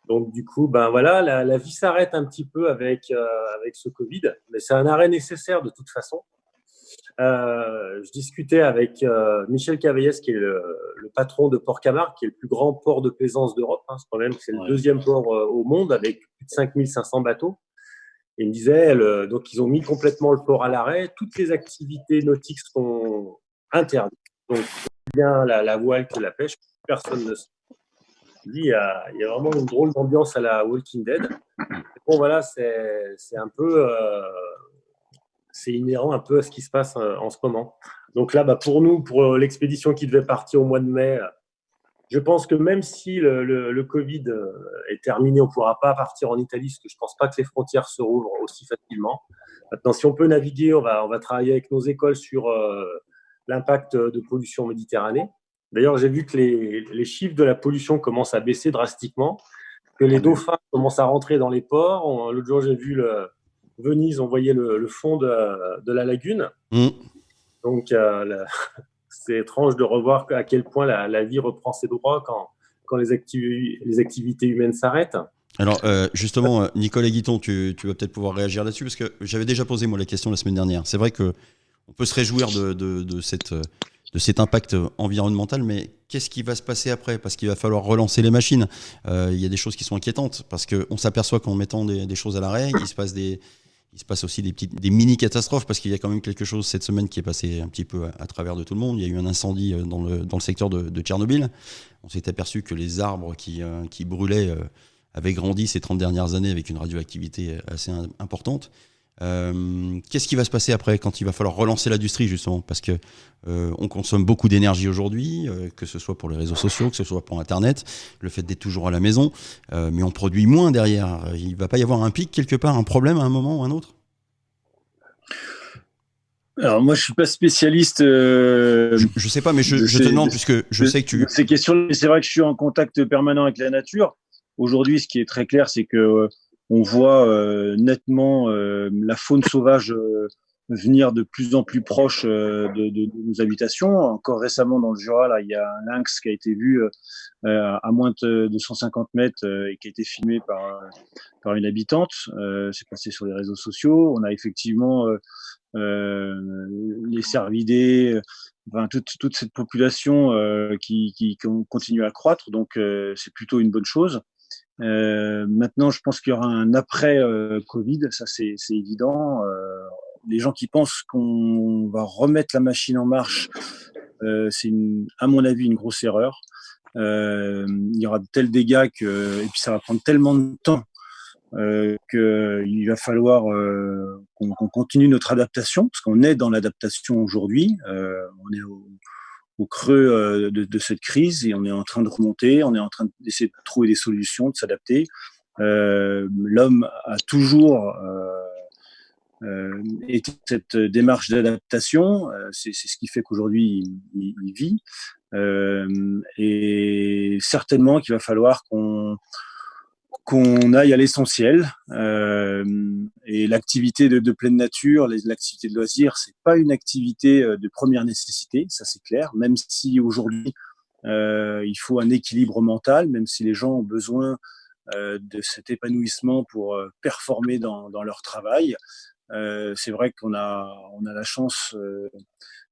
Donc, du coup, voilà, la vie s'arrête un petit peu avec ce Covid, mais c'est un arrêt nécessaire de toute façon. Je discutais avec Michel Cavaillès, qui est le patron de Port-Camargue, qui est le plus grand port de plaisance d'Europe. C'est quand même le deuxième port au monde, avec plus de 5500 bateaux. Et il me disait, donc ils ont mis complètement le port à l'arrêt. Toutes les activités nautiques sont interdites. Donc, bien la voile que la pêche, personne ne sait. Il y a vraiment une drôle d'ambiance à la Walking Dead. Bon, voilà, c'est un peu, c'est inhérent un peu à ce qui se passe en ce moment. Donc là, pour nous, pour l'expédition qui devait partir au mois de mai, je pense que même si le Covid est terminé, on ne pourra pas partir en Italie, parce que je ne pense pas que les frontières se rouvrent aussi facilement. Maintenant, si on peut naviguer, on va travailler avec nos écoles sur l'impact de pollution Méditerranée. D'ailleurs, j'ai vu que les chiffres de la pollution commencent à baisser drastiquement, que les dauphins commencent à rentrer dans les ports. L'autre jour, j'ai vu Venise, on voyait le fond de la lagune. Donc, c'est étrange de revoir à quel point la vie reprend ses droits quand les activités humaines s'arrêtent. Alors, justement, Nicolas Guiton, tu vas peut-être pouvoir réagir là-dessus, parce que j'avais déjà posé, moi, la question la semaine dernière. C'est vrai qu'on peut se réjouir de cet impact environnemental, mais qu'est-ce qui va se passer après ? Parce qu'il va falloir relancer les machines. Il y a des choses qui sont inquiétantes, parce qu'on s'aperçoit qu'en mettant des choses à l'arrêt, il se passe aussi des mini-catastrophes, parce qu'il y a quand même quelque chose cette semaine qui est passé un petit peu à travers de tout le monde. Il y a eu un incendie dans le secteur de Tchernobyl. On s'est aperçu que les arbres qui brûlaient avaient grandi ces 30 dernières années avec une radioactivité assez importante. Qu'est-ce qui va se passer après, quand il va falloir relancer l'industrie, justement, parce que on consomme beaucoup d'énergie aujourd'hui, que ce soit pour les réseaux sociaux, que ce soit pour Internet, le fait d'être toujours à la maison, mais on produit moins derrière. Il va pas y avoir un pic quelque part, un problème à un moment ou à un autre ? Alors moi, je suis pas spécialiste. Je sais pas, mais je te demande, puisque je sais que tu. Ces questions, c'est vrai que je suis en contact permanent avec la nature. Aujourd'hui, ce qui est très clair, c'est que on voit nettement la faune sauvage venir de plus en plus proche de nos habitations. Encore récemment dans le Jura, là, il y a un lynx qui a été vu à moins de 150 mètres et qui a été filmé par une habitante. C'est passé sur les réseaux sociaux. On a effectivement les cervidés, enfin, toute cette population qui continue à croître. Donc c'est plutôt une bonne chose. Maintenant, je pense qu'il y aura un après Covid, ça c'est évident. Les gens qui pensent qu'on va remettre la machine en marche, c'est à mon avis une grosse erreur. Il y aura de tels dégâts et puis ça va prendre tellement de temps qu'il va falloir qu'on continue notre adaptation, parce qu'on est dans l'adaptation aujourd'hui. On est au creux de cette crise et on est en train de remonter, on est en train d'essayer de trouver des solutions, de s'adapter. L'homme a toujours été cette démarche d'adaptation, c'est ce qui fait qu'aujourd'hui il vit. Et certainement qu'il va falloir qu'on aille à l'essentiel. Et l'activité de pleine nature, l'activité de loisir, c'est pas une activité de première nécessité, ça c'est clair. Même si aujourd'hui il faut un équilibre mental, même si les gens ont besoin de cet épanouissement pour performer dans leur travail. C'est vrai qu'on a la chance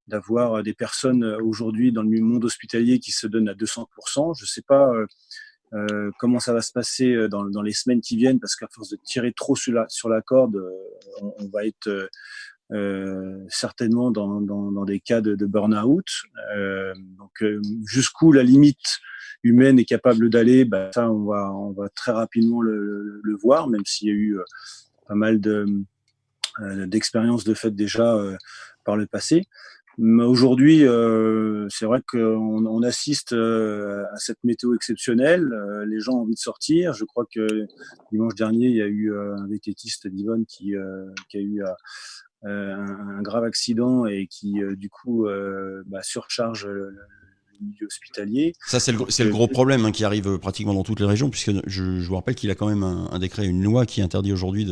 d'avoir des personnes aujourd'hui dans le monde hospitalier qui se donnent à 200%. Je sais pas comment ça va se passer dans les semaines qui viennent, parce qu'à force de tirer trop sur la corde, on va être certainement dans des cas de burn-out. Donc jusqu'où la limite humaine est capable d'aller, ça on va très rapidement le voir, même s'il y a eu pas mal d'expériences de fait déjà par le passé. Mais aujourd'hui, c'est vrai qu'on assiste à cette météo exceptionnelle. Les gens ont envie de sortir. Je crois que dimanche dernier, il y a eu un vététiste d'Yvonne qui a eu un grave accident et qui, du coup, surcharge le milieu hospitalier. Ça, c'est le gros problème qui arrive pratiquement dans toutes les régions, puisque je vous rappelle qu'il a quand même un décret, une loi qui interdit aujourd'hui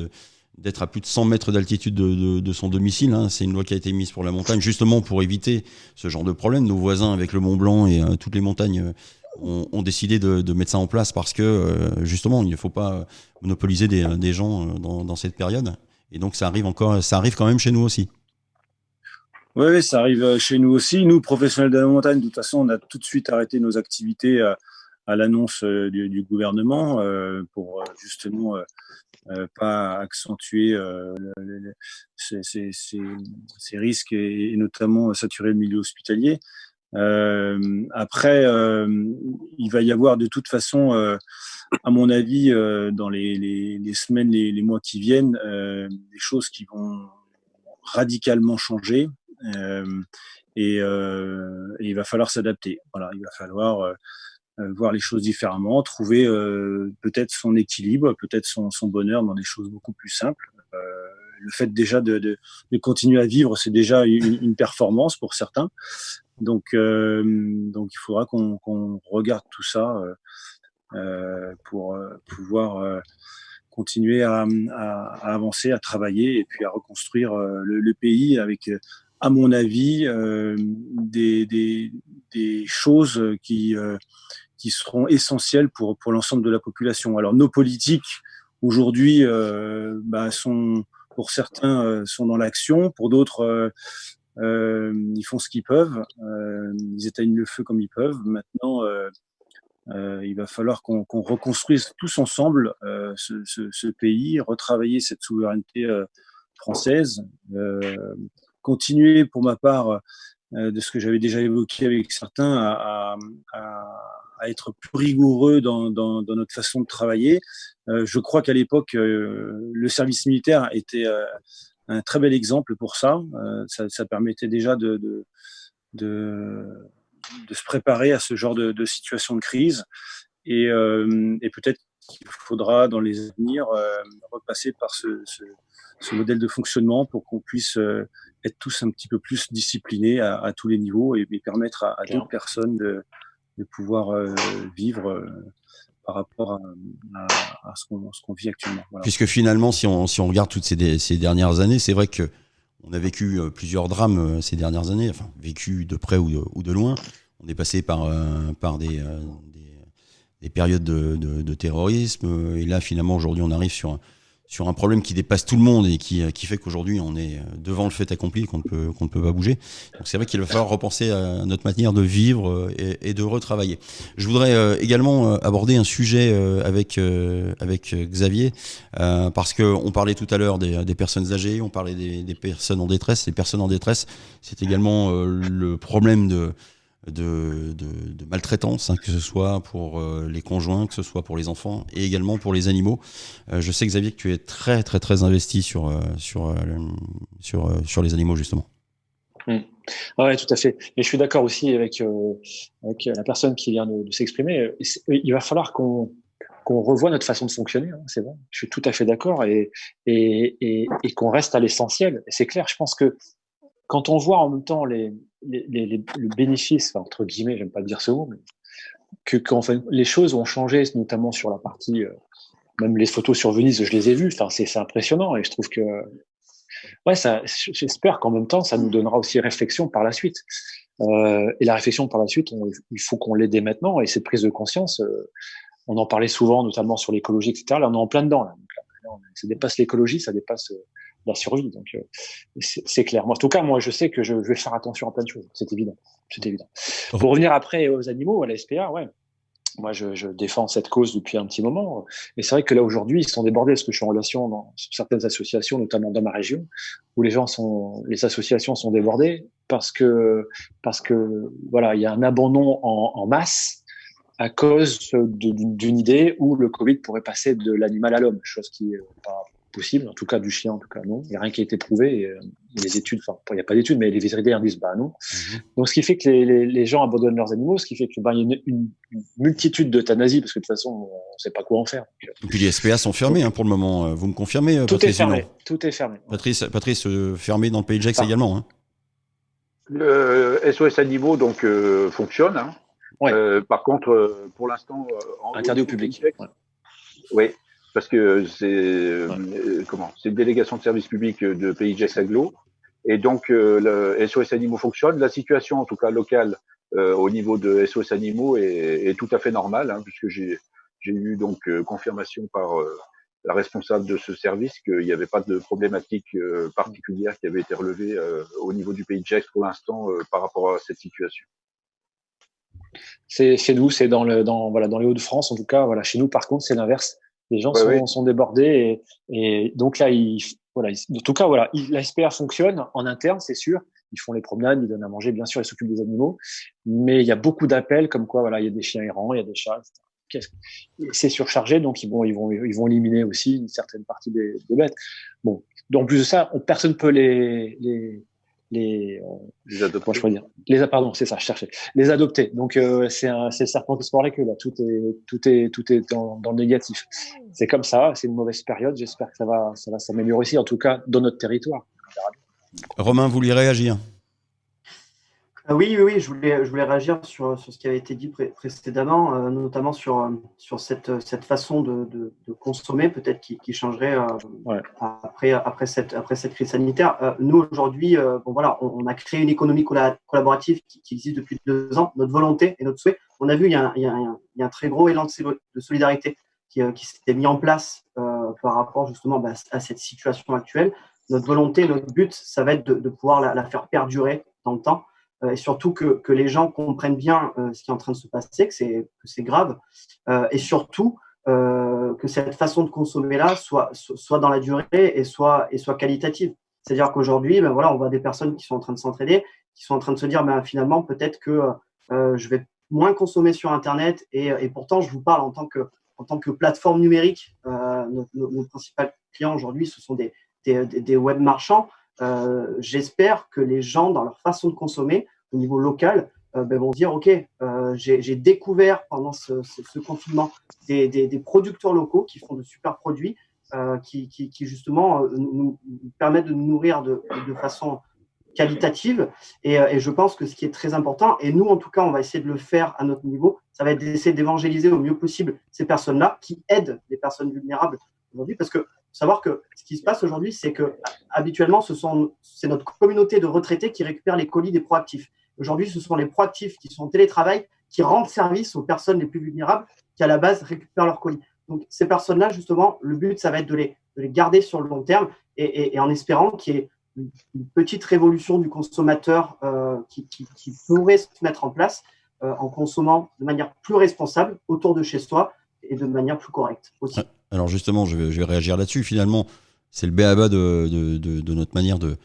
d'être à plus de 100 mètres d'altitude de son domicile. C'est une loi qui a été mise pour la montagne, justement pour éviter ce genre de problème. Nos voisins avec le Mont Blanc et toutes les montagnes ont décidé de mettre ça en place parce que, justement, il ne faut pas monopoliser des gens dans cette période. Et donc, ça arrive quand même chez nous aussi. Oui, ça arrive chez nous aussi. Nous, professionnels de la montagne, de toute façon, on a tout de suite arrêté nos activités à l'annonce du gouvernement pour justement pas accentuer ces risques et notamment saturer le milieu hospitalier. Après, il va y avoir de toute façon, à mon avis, dans les semaines, les mois qui viennent, des choses qui vont radicalement changer. Et il va falloir s'adapter. Voilà, il va falloir voir les choses différemment, trouver peut-être son équilibre, peut-être son bonheur dans des choses beaucoup plus simples. Le fait déjà de continuer à vivre, c'est déjà une performance pour certains. Donc il faudra qu'on regarde tout ça pour pouvoir continuer à avancer, à travailler et puis à reconstruire le pays avec, à mon avis, des choses qui seront essentielles pour l'ensemble de la population. Alors nos politiques aujourd'hui sont, pour certains, sont dans l'action, pour d'autres ils font ce qu'ils peuvent, ils éteignent le feu comme ils peuvent. Maintenant, il va falloir qu'on reconstruise tous ensemble ce pays, retravailler cette souveraineté française, continuer pour ma part de ce que j'avais déjà évoqué avec certains à être plus rigoureux dans notre façon de travailler. Je crois qu'à l'époque, le service militaire était un très bel exemple pour ça. Ça permettait déjà de se préparer à ce genre de situation de crise. Et peut-être qu'il faudra dans les années repasser par ce modèle de fonctionnement pour qu'on puisse être tous un petit peu plus disciplinés à tous les niveaux et permettre à d'autres personnes de pouvoir vivre par rapport à ce qu'on vit actuellement. Voilà. Puisque finalement, si on regarde toutes ces dernières années, c'est vrai que on a vécu plusieurs drames ces dernières années, enfin vécu de près ou de loin. On est passé par des périodes de terrorisme, et là finalement aujourd'hui on arrive sur un problème qui dépasse tout le monde et qui fait qu'aujourd'hui on est devant le fait accompli et qu'on ne peut pas bouger. Donc c'est vrai qu'il va falloir repenser à notre manière de vivre et de retravailler. Je voudrais également aborder un sujet avec Xavier, parce qu'on parlait tout à l'heure des personnes âgées, on parlait des personnes en détresse. Les personnes en détresse, c'est également le problème de maltraitance, que ce soit pour les conjoints, que ce soit pour les enfants et également pour les animaux. Je sais, Xavier, que tu es très très très investi sur les animaux, justement. Oui, tout à fait. Et je suis d'accord aussi avec la personne qui vient de s'exprimer. Il va falloir qu'on revoie notre façon de fonctionner, c'est bon. Je suis tout à fait d'accord, et qu'on reste à l'essentiel. Et c'est clair, je pense que quand on voit en même temps le bénéfice, entre guillemets, j'aime pas dire ce mot, mais enfin, les choses ont changé, notamment sur la partie, même les photos sur Venise, je les ai vues, enfin, c'est impressionnant, et je trouve que, j'espère qu'en même temps, ça nous donnera aussi réflexion par la suite. Et la réflexion par la suite, il faut qu'on l'ait dès maintenant, et cette prise de conscience, on en parlait souvent, notamment sur l'écologie, etc. Là, on est en plein dedans, là. Donc, là, ça dépasse l'écologie, ça dépasse la survie. Donc, c'est clair. Moi, en tout cas, moi, je sais que je vais faire attention à plein de choses. C'est évident. Pour revenir après aux animaux, à la SPA, ouais. Moi, je défends cette cause depuis un petit moment. Et c'est vrai que là, aujourd'hui, ils sont débordés, parce que je suis en relation sur certaines associations, notamment dans ma région, où les associations sont débordées parce que, voilà, il y a un abandon en masse à cause d'une idée où le Covid pourrait passer de l'animal à l'homme, chose qui est pas possible, en tout cas du chien, en tout cas non. Il n'y a rien qui a été prouvé. Et les études, enfin, il n'y a pas d'études, mais les vétérinaires disent bah non. Donc, ce qui fait que les gens abandonnent leurs animaux, ce qui fait qu'il y a une multitude d'euthanasie, parce que de toute façon, on ne sait pas quoi en faire. Et puis les SPA sont fermés pour le moment. Vous me confirmez, tout Patrice? Tout est fermé. Patrice, fermé dans le Pays de Gex également. Le SOS Animaux donc fonctionne. Ouais. Par contre, pour l'instant, interdit au public. Oui, parce que c'est une délégation de service public de Pays de Gex Agglo, et donc le SOS Animaux fonctionne. La situation, en tout cas locale, au niveau de SOS Animaux est tout à fait normale, puisque j'ai eu donc confirmation par la responsable de ce service qu'il n'y avait pas de problématique particulière qui avait été relevée au niveau du Pays de Gex pour l'instant par rapport à cette situation. C'est chez nous, c'est dans les Hauts-de-France en tout cas. Voilà, chez nous par contre c'est l'inverse. Les gens sont débordés et donc là en tout cas voilà, la SPA fonctionne en interne, c'est sûr. Ils font les promenades, ils donnent à manger, bien sûr, ils s'occupent des animaux, mais il y a beaucoup d'appels comme quoi voilà, il y a des chiens errants, il y a des chats, etc. C'est surchargé, donc ils vont éliminer aussi une certaine partie des bêtes. Bon, en plus de ça, personne peut les adopter. Moi, je pourrais dire. Pardon, c'est ça, je cherchais. Les adopter. Donc, c'est le serpent qui se mord la queue, là. Tout est dans le négatif. C'est comme ça, c'est une mauvaise période. J'espère que ça va s'améliorer ici, en tout cas, dans notre territoire. Romain, vous voulez réagir? Oui, je voulais réagir sur ce qui avait été dit précédemment, notamment sur cette façon de consommer, peut-être qui changerait après cette crise sanitaire. Nous, aujourd'hui, on a créé une économie collaborative qui existe depuis 2 ans. Notre volonté et notre souhait, on a vu, il y a un très gros élan de solidarité qui s'était mis en place par rapport justement à cette situation actuelle. Notre volonté, notre but, ça va être de pouvoir la faire perdurer dans le temps. Et surtout que les gens comprennent bien ce qui est en train de se passer, que c'est grave, et surtout que cette façon de consommer-là soit dans la durée et soit qualitative. C'est-à-dire qu'aujourd'hui, on voit des personnes qui sont en train de s'entraider, qui sont en train de se dire finalement peut-être que je vais moins consommer sur Internet, et pourtant je vous parle en tant que plateforme numérique. Nos principaux clients aujourd'hui, ce sont des web marchands. J'espère que les gens, dans leur façon de consommer au niveau local, vont dire ok, j'ai découvert pendant ce confinement des producteurs locaux qui font de super produits qui justement nous permettent de nous nourrir de façon qualitative, et je pense que ce qui est très important, et nous en tout cas on va essayer de le faire à notre niveau, ça va être d'essayer d'évangéliser au mieux possible ces personnes-là qui aident les personnes vulnérables aujourd'hui, parce que savoir que ce qui se passe aujourd'hui, c'est que habituellement, c'est notre communauté de retraités qui récupère les colis des proactifs. Aujourd'hui, ce sont les proactifs qui sont en télétravail qui rendent service aux personnes les plus vulnérables qui, à la base, récupèrent leurs colis. Donc, ces personnes-là, justement, le but, ça va être de les garder sur le long terme et en espérant qu'il y ait une petite révolution du consommateur qui pourrait se mettre en place en consommant de manière plus responsable autour de chez soi et de manière plus correcte aussi. Alors justement, je vais réagir là-dessus. Finalement, c'est le b.a.-ba de notre manière de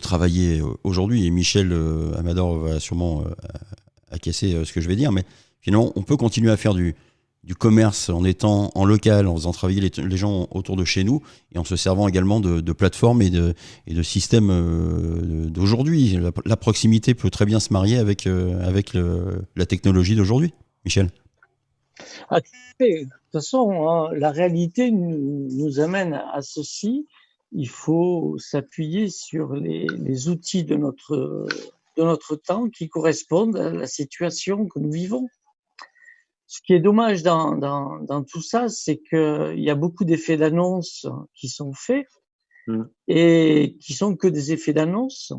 travailler aujourd'hui. Et Michel Amador va sûrement acquiescer ce que je vais dire. Mais finalement, on peut continuer à faire du commerce en étant en local, en faisant travailler les gens autour de chez nous et en se servant également de plateformes et de systèmes d'aujourd'hui. La proximité peut très bien se marier avec la technologie d'aujourd'hui. Michel? Ah, de toute façon, la réalité nous amène à ceci. Il faut s'appuyer sur les outils de notre temps qui correspondent à la situation que nous vivons. Ce qui est dommage dans tout ça, c'est qu'il y a beaucoup d'effets d'annonce qui sont faits et qui sont que des effets d'annonce.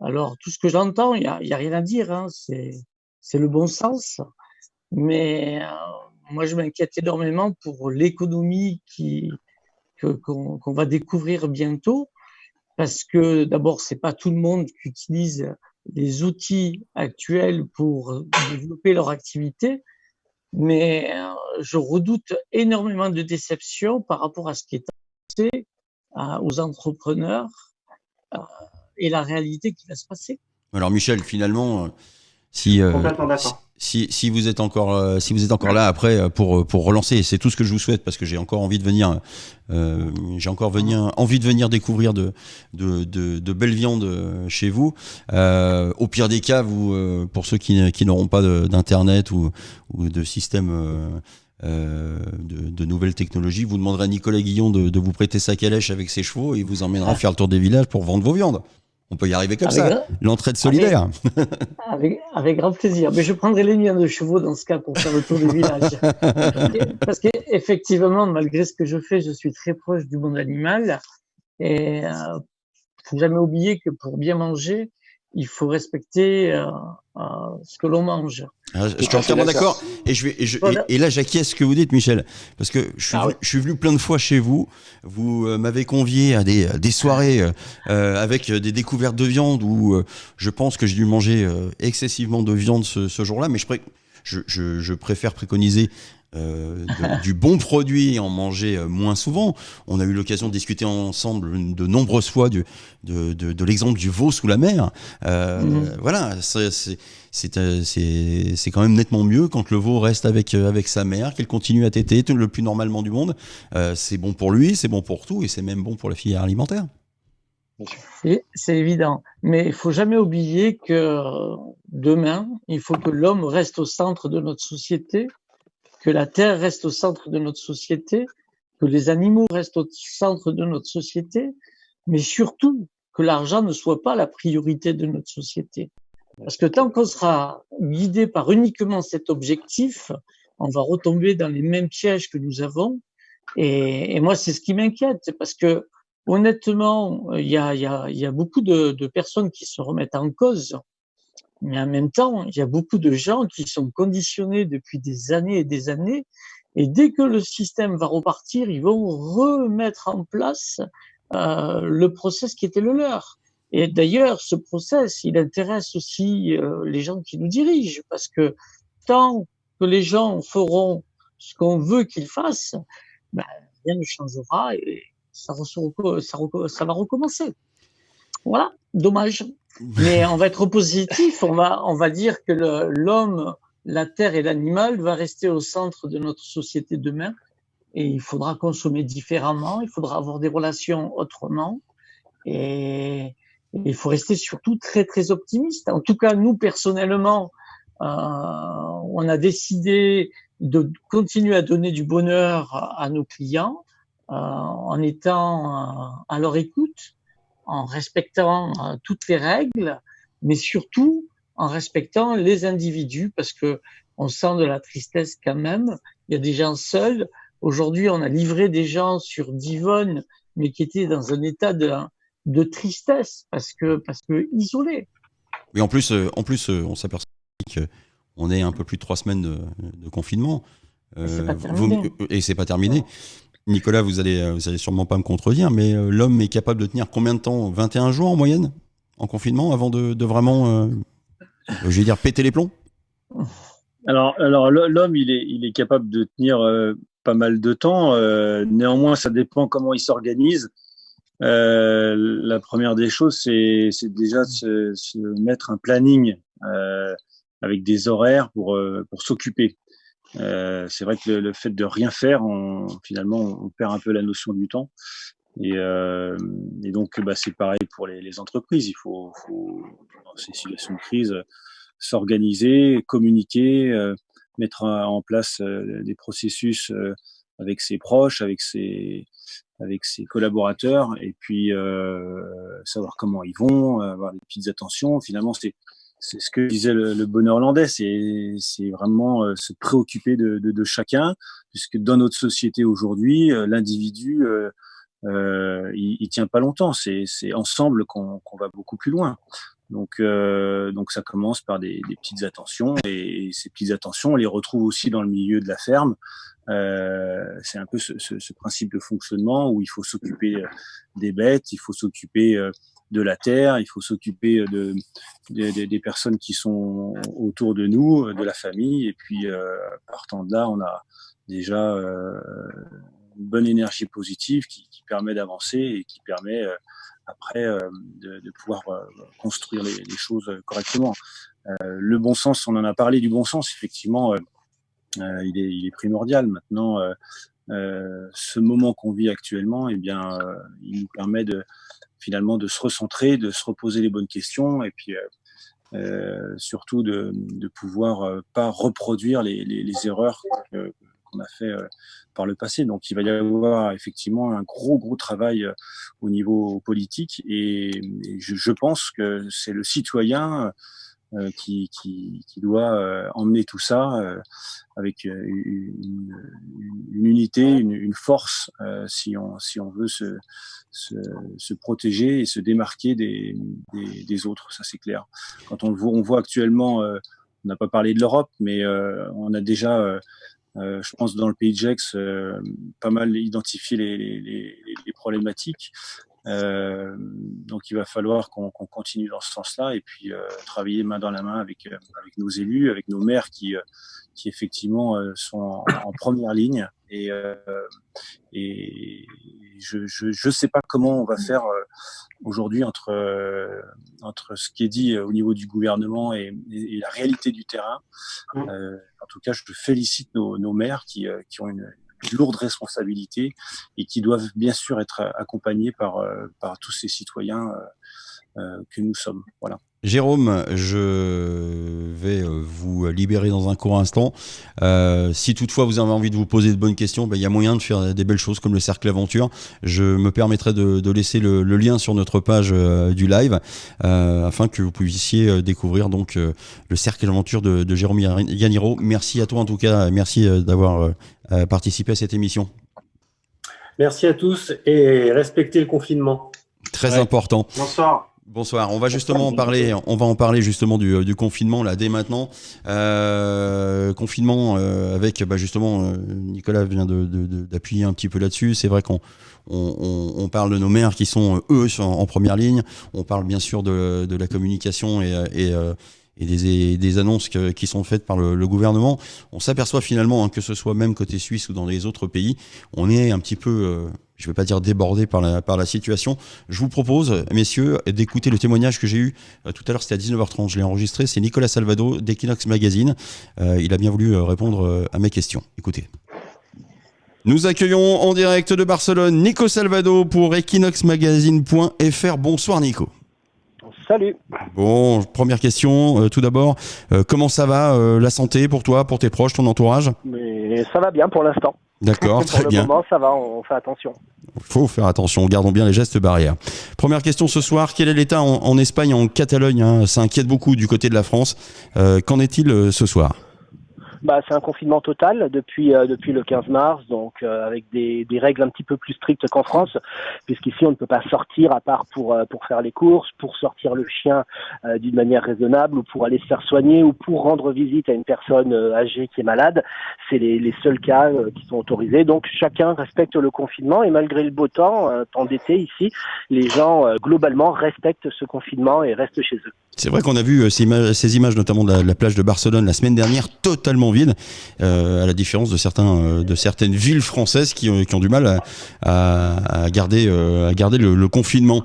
Alors, tout ce que j'entends, il y a rien à dire, hein, c'est le bon sens. Mais moi, je m'inquiète énormément pour l'économie qu'on va découvrir bientôt, parce que d'abord, c'est pas tout le monde qui utilise les outils actuels pour développer leur activité, mais je redoute énormément de déception par rapport à ce qui est annoncé aux entrepreneurs et la réalité qui va se passer. Alors Michel, finalement, si vous êtes encore là après pour relancer, c'est tout ce que je vous souhaite, parce que j'ai encore envie de venir envie de venir découvrir de belles viandes chez vous. Au pire des cas, vous pour ceux qui n'auront pas d'internet ou de système de nouvelles technologies, vous demanderez à Nicolas Guillon de vous prêter sa calèche avec ses chevaux et il vous emmènera faire le tour des villages pour vendre vos viandes. On peut y arriver comme ça, l'entraide solidaire. Avec grand plaisir. Mais je prendrai les miens de chevaux dans ce cas pour faire le tour du village. Parce qu'effectivement, malgré ce que je fais, je suis très proche du monde animal. Et faut jamais oublier que pour bien manger, il faut respecter ce que l'on mange. Je suis entièrement d'accord. Et là, j'acquiesce ce que vous dites, Michel, parce que je suis venu plein de fois chez vous. Vous m'avez convié à des soirées avec des découvertes de viande où je pense que j'ai dû manger excessivement de viande ce jour-là, mais je préfère préconiser du bon produit et en manger moins souvent. On a eu l'occasion de discuter ensemble de nombreuses fois de l'exemple du veau sous la mer. Voilà, c'est quand même nettement mieux quand le veau reste avec sa mère, qu'elle continue à téter le plus normalement du monde. C'est bon pour lui, c'est bon pour tout, et c'est même bon pour la filière alimentaire. C'est évident, mais il faut jamais oublier que demain, il faut que l'homme reste au centre de notre société, que la terre reste au centre de notre société, que les animaux restent au centre de notre société, mais surtout que l'argent ne soit pas la priorité de notre société. Parce que tant qu'on sera guidé par uniquement cet objectif, on va retomber dans les mêmes pièges que nous avons. Et moi, c'est ce qui m'inquiète, parce que honnêtement, il y a beaucoup de personnes qui se remettent en cause. Mais en même temps, il y a beaucoup de gens qui sont conditionnés depuis des années et des années. Et dès que le système va repartir, ils vont remettre en place le process qui était le leur. Et d'ailleurs, ce process, il intéresse aussi les gens qui nous dirigent, parce que tant que les gens feront ce qu'on veut qu'ils fassent, rien ne changera et ça va recommencer. Voilà, dommage. Mais on va être positif, on va dire que l'homme, la terre et l'animal va rester au centre de notre société demain, et il faudra consommer différemment, il faudra avoir des relations autrement, et il faut rester surtout très très optimiste. En tout cas, nous personnellement, on a décidé de continuer à donner du bonheur à nos clients en étant à leur écoute, en respectant toutes les règles, mais surtout en respectant les individus, parce que on sent de la tristesse quand même. Il y a des gens seuls, Aujourd'hui, on a livré des gens sur Divonne, mais qui étaient dans un état de tristesse parce que isolés. Oui, en plus, on s'aperçoit qu'on est un peu plus de 3 semaines de confinement. C'est pas terminé. Et c'est pas terminé. Nicolas, vous allez sûrement pas me contredire, mais l'homme est capable de tenir combien de temps? 21 jours en moyenne en confinement avant de vraiment, je vais dire, péter les plombs? Alors l'homme, il est capable de tenir pas mal de temps. Néanmoins, ça dépend comment il s'organise. La première des choses, c'est déjà de se mettre un planning avec des horaires pour s'occuper. C'est vrai que le fait de rien faire, finalement, on perd un peu la notion du temps. Et donc, c'est pareil pour les entreprises. Il faut dans ces situations de crise, s'organiser, communiquer, mettre en place des processus avec ses proches, avec ses collaborateurs, et puis savoir comment ils vont, avoir des petites attentions. Finalement, c'est ce que disait le bon néerlandais, c'est vraiment se préoccuper de chacun, puisque dans notre société aujourd'hui, l'individu il tient pas longtemps. C'est ensemble qu'on va beaucoup plus loin. Donc ça commence par des petites attentions, et ces petites attentions, on les retrouve aussi dans le milieu de la ferme. C'est un peu ce principe de fonctionnement où il faut s'occuper des bêtes, il faut s'occuper de la terre, il faut s'occuper des personnes qui sont autour de nous, de la famille, et puis partant de là, on a déjà une bonne énergie positive qui permet d'avancer et qui permet après de pouvoir construire les choses correctement. Le bon sens, on en a parlé du bon sens, effectivement, il est primordial. Maintenant, ce moment qu'on vit actuellement, eh bien, il nous permet finalement de se recentrer, de se reposer les bonnes questions, et puis surtout de pouvoir pas reproduire les erreurs qu'on a fait par le passé. Donc il va y avoir effectivement un gros travail au niveau politique, et je pense que c'est le citoyen qui doit emmener tout ça avec une unité, une force, si on veut se protéger et se démarquer des autres, ça c'est clair. Quand on voit actuellement, on n'a pas parlé de l'Europe, mais on a déjà je pense dans le pays de Gex pas mal identifié les problématiques. Donc il va falloir qu'on continue dans ce sens-là, et puis travailler main dans la main avec nos élus, avec nos maires qui effectivement sont en première ligne, et je sais pas comment on va faire aujourd'hui entre ce qui est dit au niveau du gouvernement et la réalité du terrain. En tout cas, je félicite nos maires qui ont une lourde responsabilité et qui doivent bien sûr être accompagnés par tous ces citoyens que nous sommes. Voilà. Jérôme, je vais vous libérer dans un court instant. Si toutefois vous avez envie de vous poser de bonnes questions, il y a moyen de faire des belles choses comme le Cercle Aventure. Je me permettrai de laisser le lien sur notre page du live afin que vous puissiez découvrir donc le Cercle Aventure de Jérôme Yaniro. Merci à toi en tout cas, merci d'avoir participé à cette émission. Merci à tous, et respectez le confinement. Très important. Bonsoir. On va justement en parler justement du confinement là dès maintenant. Confinement avec justement Nicolas vient d'appuyer un petit peu là-dessus. C'est vrai qu'on parle de nos maires qui sont eux en première ligne. On parle bien sûr de la communication et des annonces qui sont faites par le gouvernement. On s'aperçoit finalement que ce soit même côté Suisse ou dans les autres pays, on est un petit peu, je ne vais pas dire débordé par la situation. Je vous propose, messieurs, d'écouter le témoignage que j'ai eu tout à l'heure, c'était à 19h30, je l'ai enregistré, c'est Nicolas Salvado d'Equinox Magazine. Il a bien voulu répondre à mes questions. Écoutez. Nous accueillons en direct de Barcelone Nico Salvado pour equinoxmagazine.fr. Bonsoir Nico. Salut. Bon, première question, tout d'abord, comment ça va la santé pour toi, pour tes proches, ton entourage? Mais ça va bien pour l'instant. D'accord, très bien. Pour le moment, ça va, on fait attention. Il faut faire attention, gardons bien les gestes barrières. Première question ce soir, quel est l'état en Espagne, en Catalogne, Ça inquiète beaucoup du côté de la France. Qu'en est-il ce soir? c'est un confinement total depuis le 15 mars, donc avec des règles un petit peu plus strictes qu'en France, puisqu'ici on ne peut pas sortir à part pour faire les courses, pour sortir le chien d'une manière raisonnable, ou pour aller se faire soigner, ou pour rendre visite à une personne âgée qui est malade. C'est les seuls cas qui sont autorisés. Donc chacun respecte le confinement, et malgré le beau temps, temps d'été ici, les gens globalement respectent ce confinement et restent chez eux. C'est vrai qu'on a vu ces images, notamment de la plage de Barcelone la semaine dernière, totalement vide, à la différence de certaines villes françaises qui ont du mal à garder le confinement.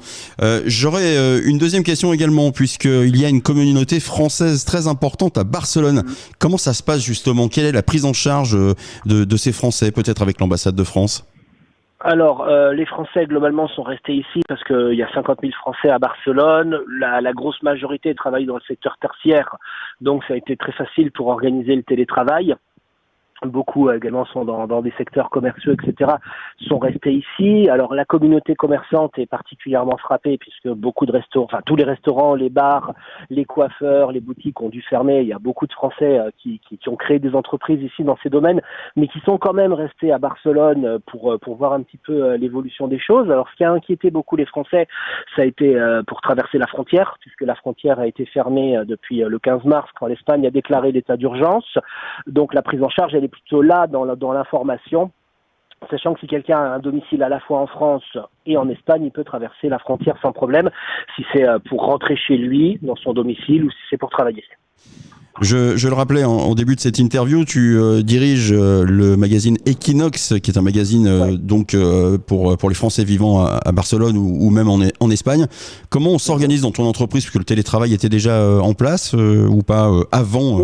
J'aurais une deuxième question également, puisqu'il y a une communauté française très importante à Barcelone. Comment ça se passe justement? Quelle est la prise en charge de ces Français, peut-être avec l'ambassade de France? Alors, les Français, globalement, sont restés ici parce qu'il y a 50 000 Français à Barcelone. La grosse majorité travaille dans le secteur tertiaire, donc ça a été très facile pour organiser le télétravail. Beaucoup également sont dans des secteurs commerciaux, etc., sont restés ici. Alors la communauté commerçante est particulièrement frappée puisque beaucoup de restaurants, enfin tous les restaurants, les bars, les coiffeurs, les boutiques ont dû fermer. Il y a beaucoup de Français qui ont créé des entreprises ici dans ces domaines, mais qui sont quand même restés à Barcelone pour voir un petit peu l'évolution des choses. Alors ce qui a inquiété beaucoup les Français, ça a été pour traverser la frontière, puisque la frontière a été fermée depuis le 15 mars quand l'Espagne a déclaré l'état d'urgence. Donc la prise en charge, elle est plutôt là dans l'information, sachant que si quelqu'un a un domicile à la fois en France et en Espagne, il peut traverser la frontière sans problème, si c'est pour rentrer chez lui, dans son domicile, ou si c'est pour travailler. Je le rappelais en début de cette interview, tu diriges le magazine Equinox, qui est un magazine donc pour les Français vivant à Barcelone ou même en Espagne. Comment on s'organise dans ton entreprise, puisque le télétravail était déjà en place ou pas avant?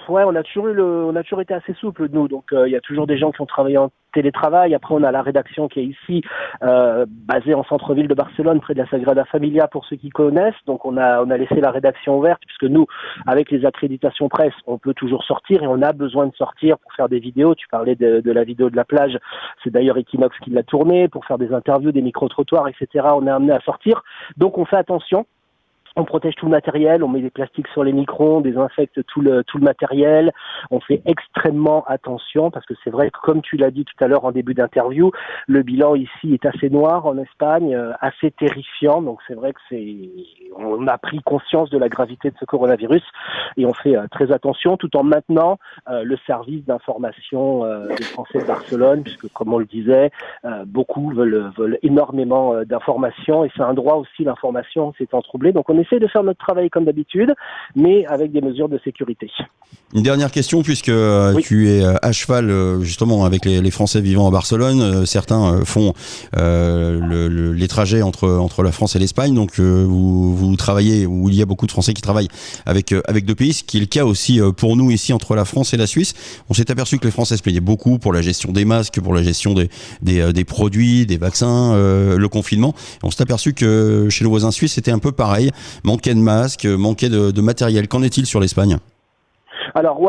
On a toujours été assez souple, nous. Donc il y a toujours des gens qui ont travaillé en télétravail. Après, on a la rédaction qui est ici, basée en centre-ville de Barcelone, près de la Sagrada Familia, pour ceux qui connaissent. Donc on a laissé la rédaction ouverte, puisque nous, avec les accréditations presse, on peut toujours sortir, et on a besoin de sortir pour faire des vidéos. Tu parlais de la vidéo de la plage, c'est d'ailleurs Equinox qui l'a tournée, pour faire des interviews, des micro-trottoirs, etc. On est amené à sortir, donc on fait attention. On protège tout le matériel, on met des plastiques sur les micros, on désinfecte tout le matériel. On fait extrêmement attention parce que c'est vrai que, comme tu l'as dit tout à l'heure en début d'interview, le bilan ici est assez noir en Espagne, assez terrifiant. Donc c'est vrai que on a pris conscience de la gravité de ce coronavirus et on fait très attention, tout en maintenant le service d'information des Français de Barcelone, puisque comme on le disait, beaucoup veulent énormément d'informations, et c'est un droit aussi, l'information, c'est troublé. Donc on essaie de faire notre travail comme d'habitude, mais avec des mesures de sécurité. Une dernière question, puisque tu es à cheval justement avec les Français vivant à Barcelone. Certains font les trajets entre la France et l'Espagne, donc vous travaillez, où il y a beaucoup de Français qui travaillent avec deux pays, ce qui est le cas aussi pour nous ici entre la France et la Suisse. On s'est aperçu que les Français se plaignaient beaucoup pour la gestion des masques, pour la gestion des produits, des vaccins, le confinement. On s'est aperçu que chez nos voisins suisses, c'était un peu pareil. Manquait de masques, manquait de matériel. Qu'en est-il sur l'Espagne ? Alors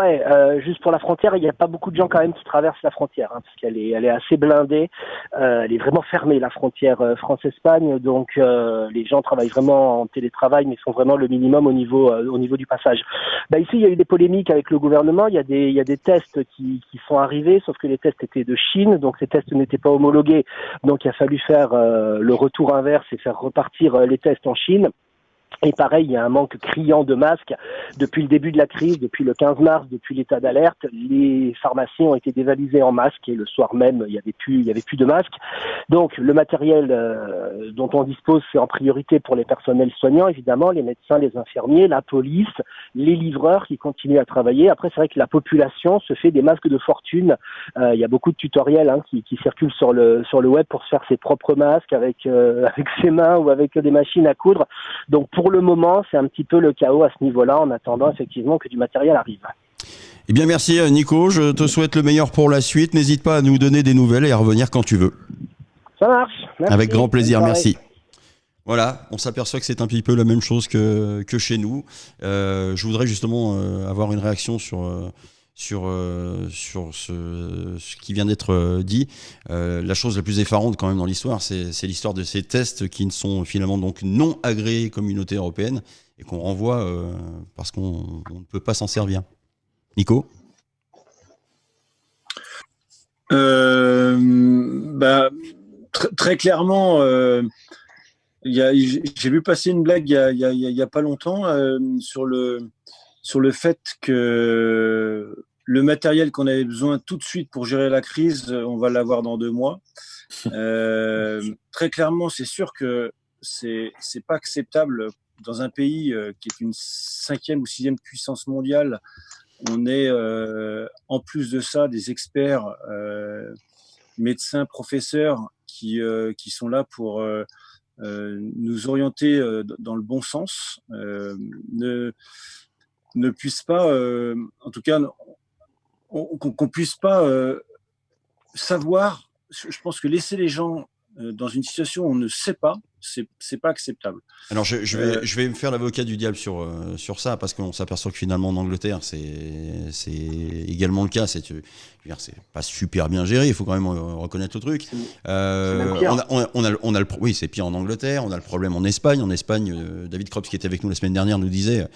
juste pour la frontière, il n'y a pas beaucoup de gens quand même qui traversent la frontière, parce qu'elle est assez blindée, elle est vraiment fermée, la frontière France-Espagne, donc les gens travaillent vraiment en télétravail, mais font vraiment le minimum au niveau du passage. Ici, il y a eu des polémiques avec le gouvernement, il y a des tests qui sont arrivés, sauf que les tests étaient de Chine, donc ces tests n'étaient pas homologués, donc il a fallu faire le retour inverse et faire repartir les tests en Chine. Et pareil, il y a un manque criant de masques depuis le début de la crise, depuis le 15 mars, depuis l'état d'alerte. Les pharmacies ont été dévalisées en masques et le soir même, il y avait plus de masques. Donc, le matériel dont on dispose, c'est en priorité pour les personnels soignants, évidemment, les médecins, les infirmiers, la police, les livreurs qui continuent à travailler. Après, c'est vrai que la population se fait des masques de fortune. Il y a beaucoup de tutoriels qui circulent sur le web pour se faire ses propres masques avec ses mains ou avec des machines à coudre. Donc, pour le moment, c'est un petit peu le chaos à ce niveau-là, en attendant effectivement que du matériel arrive. Eh bien, merci Nico, je te souhaite le meilleur pour la suite. N'hésite pas à nous donner des nouvelles et à revenir quand tu veux. Ça marche. Merci. Avec grand plaisir, merci. Voilà, on s'aperçoit que c'est un petit peu la même chose que chez nous. Je voudrais justement avoir une réaction sur ce qui vient d'être dit. La chose la plus effarante quand même dans l'histoire, c'est l'histoire de ces tests qui ne sont finalement donc non agréés Communauté européenne et qu'on renvoie parce qu'on ne peut pas s'en servir. Nico ? Bah, très clairement, j'ai vu passer une blague il y a pas longtemps sur le fait que le matériel qu'on avait besoin tout de suite pour gérer la crise, on va l'avoir dans 2 mois. Très clairement, c'est sûr que c'est pas acceptable dans un pays qui est une 5e ou 6e puissance mondiale. On est en plus de ça des experts, médecins, professeurs qui sont là pour nous orienter dans le bon sens, ne puisse pas, en tout cas, qu'on puisse pas savoir. Je pense que laisser les gens dans une situation où on ne sait pas, c'est pas acceptable. Alors je vais me faire l'avocat du diable sur ça, parce qu'on s'aperçoit que finalement en Angleterre c'est également le cas. C'est pas super bien géré, il faut quand même reconnaître le truc. Oui, c'est pire en Angleterre. On a le problème en Espagne. David Krops, qui était avec nous la semaine dernière, nous disait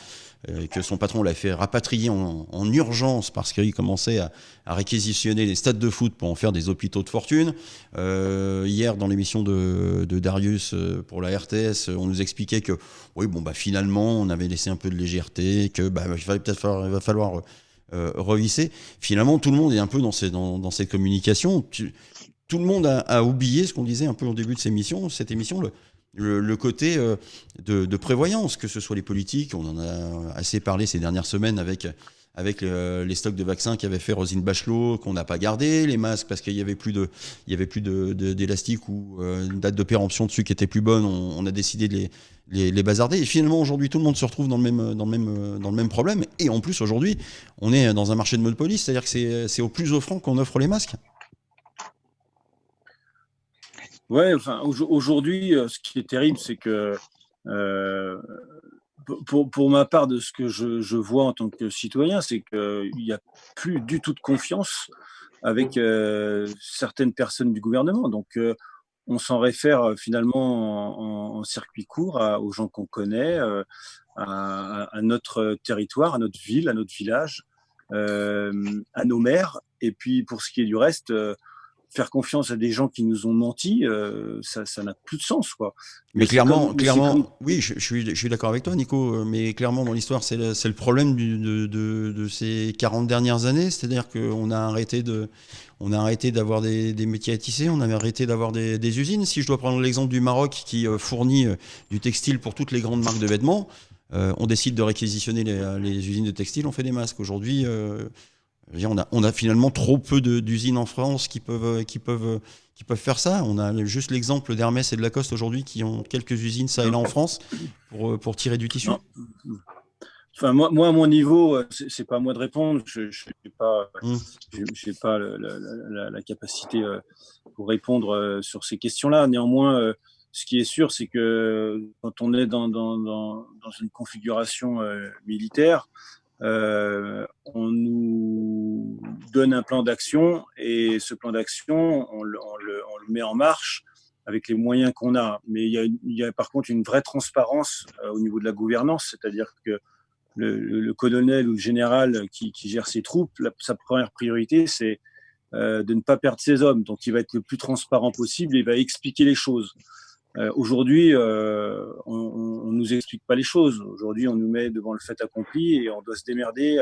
que son patron l'avait fait rapatrier en urgence parce qu'il commençait à réquisitionner les stades de foot pour en faire des hôpitaux de fortune. Hier, dans l'émission de Darius pour la RTS, on nous expliquait que oui, finalement, on avait laissé un peu de légèreté, que il va falloir revisser. Finalement, tout le monde est un peu dans cette communication. Tout le monde a oublié ce qu'on disait un peu au début de cette émission, le côté de prévoyance, que ce soit les politiques. On en a assez parlé ces dernières semaines avec les stocks de vaccins qu'avait fait Roselyne Bachelot, qu'on n'a pas gardé, les masques parce qu'il y avait plus d'élastique ou une date de péremption dessus qui était plus bonne. On a décidé de les bazarder. Et finalement, aujourd'hui, tout le monde se retrouve dans le même problème. Et en plus, aujourd'hui, on est dans un marché de monopoly, c'est-à-dire que c'est au plus offrant qu'on offre les masques. Ouais, enfin, aujourd'hui, ce qui est terrible, c'est que pour ma part, de ce que je vois en tant que citoyen, c'est qu'il n'y a plus du tout de confiance avec certaines personnes du gouvernement. Donc, on s'en réfère finalement en circuit court aux gens qu'on connaît, à notre territoire, à notre ville, à notre village, à nos maires. Et puis, pour ce qui est du reste, faire confiance à des gens qui nous ont menti, ça n'a plus de sens, quoi. Mais clairement, oui, je suis d'accord avec toi, Nico, mais clairement, dans l'histoire, c'est le problème de ces 40 dernières années, c'est-à-dire qu'on a arrêté d'avoir des métiers à tisser, on a arrêté d'avoir des usines. Si je dois prendre l'exemple du Maroc qui fournit du textile pour toutes les grandes marques de vêtements, on décide de réquisitionner les usines de textile, on fait des masques. Aujourd'hui, on a finalement trop peu d'usines en France qui peuvent faire ça. On a juste l'exemple d'Hermès et de Lacoste aujourd'hui qui ont quelques usines ça et là en France pour tirer du tissu. Enfin, moi, à mon niveau, c'est pas à moi de répondre. Je n'ai pas la capacité pour répondre sur ces questions-là. Néanmoins, ce qui est sûr, c'est que quand on est dans une configuration militaire, on nous donne un plan d'action et ce plan d'action, on le met en marche avec les moyens qu'on a. Mais il y a par contre une vraie transparence au niveau de la gouvernance, c'est-à-dire que le colonel ou le général qui gère ses troupes, sa première priorité, c'est de ne pas perdre ses hommes. Donc, il va être le plus transparent possible et il va expliquer les choses. Aujourd'hui, on nous explique pas les choses. Aujourd'hui, on nous met devant le fait accompli et on doit se démerder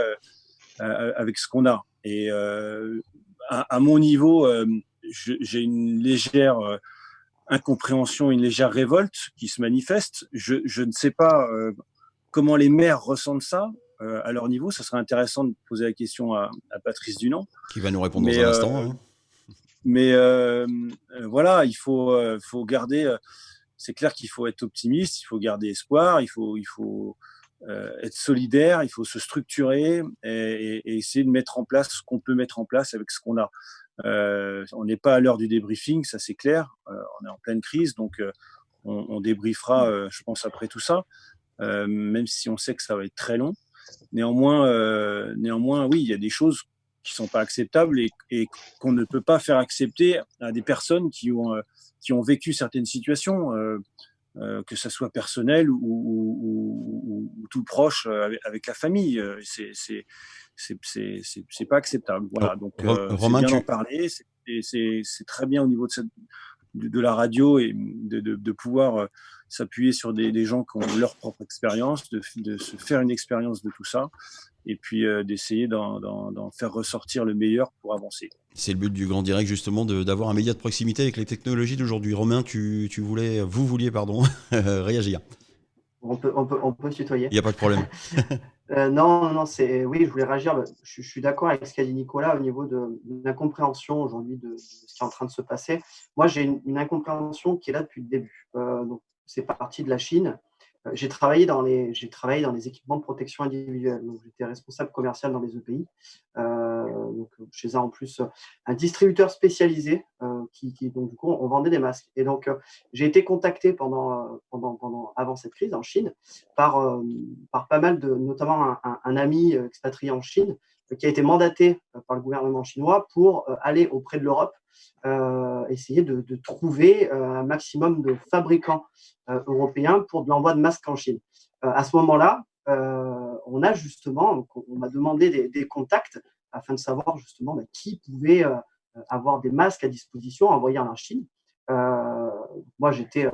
avec ce qu'on a. Et à mon niveau, j'ai une légère incompréhension, une légère révolte qui se manifeste. Je ne sais pas comment les maires ressentent ça à leur niveau. Ça serait intéressant de poser la question à Patrice Dunant. Qui va nous répondre dans un instant. Hein. Mais voilà, il faut garder. C'est clair qu'il faut être optimiste, il faut garder espoir, il faut être solidaire, il faut se structurer et essayer de mettre en place ce qu'on peut mettre en place avec ce qu'on a. On n'est pas à l'heure du débriefing, ça c'est clair. On est en pleine crise, donc on débriefera, je pense, après tout ça, même si on sait que ça va être très long. Néanmoins, oui, il y a des choses qui sont pas acceptables et qu'on ne peut pas faire accepter à des personnes qui ont vécu certaines situations, que ça soit personnel ou tout proche avec la famille. C'est pas acceptable. Voilà. Donc, Romain, c'est bien d'en parler, c'est et c'est très bien au niveau de la radio et de pouvoir s'appuyer sur des gens qui ont leur propre expérience, de se faire une expérience de tout ça, et puis d'essayer d'en faire ressortir le meilleur pour avancer. C'est le but du Grand Direct, justement, d'avoir un média de proximité avec les technologies d'aujourd'hui. Romain, vous vouliez réagir. On peut se tutoyer. Il n'y a pas de problème. Non, oui, je voulais réagir. Je suis d'accord avec ce qu'a dit Nicolas au niveau de l'incompréhension aujourd'hui de ce qui est en train de se passer. Moi, j'ai une incompréhension qui est là depuis le début. Donc, c'est parti de la Chine. J'ai travaillé dans les équipements de protection individuelle. Donc, j'étais responsable commercial dans les EPI. Donc, chez en plus un distributeur spécialisé donc du coup on vendait des masques. Et donc j'ai été contacté avant cette crise en Chine par pas mal notamment un ami expatrié en Chine qui a été mandaté par le gouvernement chinois pour aller auprès de l'Europe, essayer de trouver un maximum de fabricants européens pour de l'envoi de masques en Chine. À ce moment-là, on m'a demandé des contacts afin de savoir justement qui pouvait avoir des masques à disposition envoyés en Chine. Moi, j'étais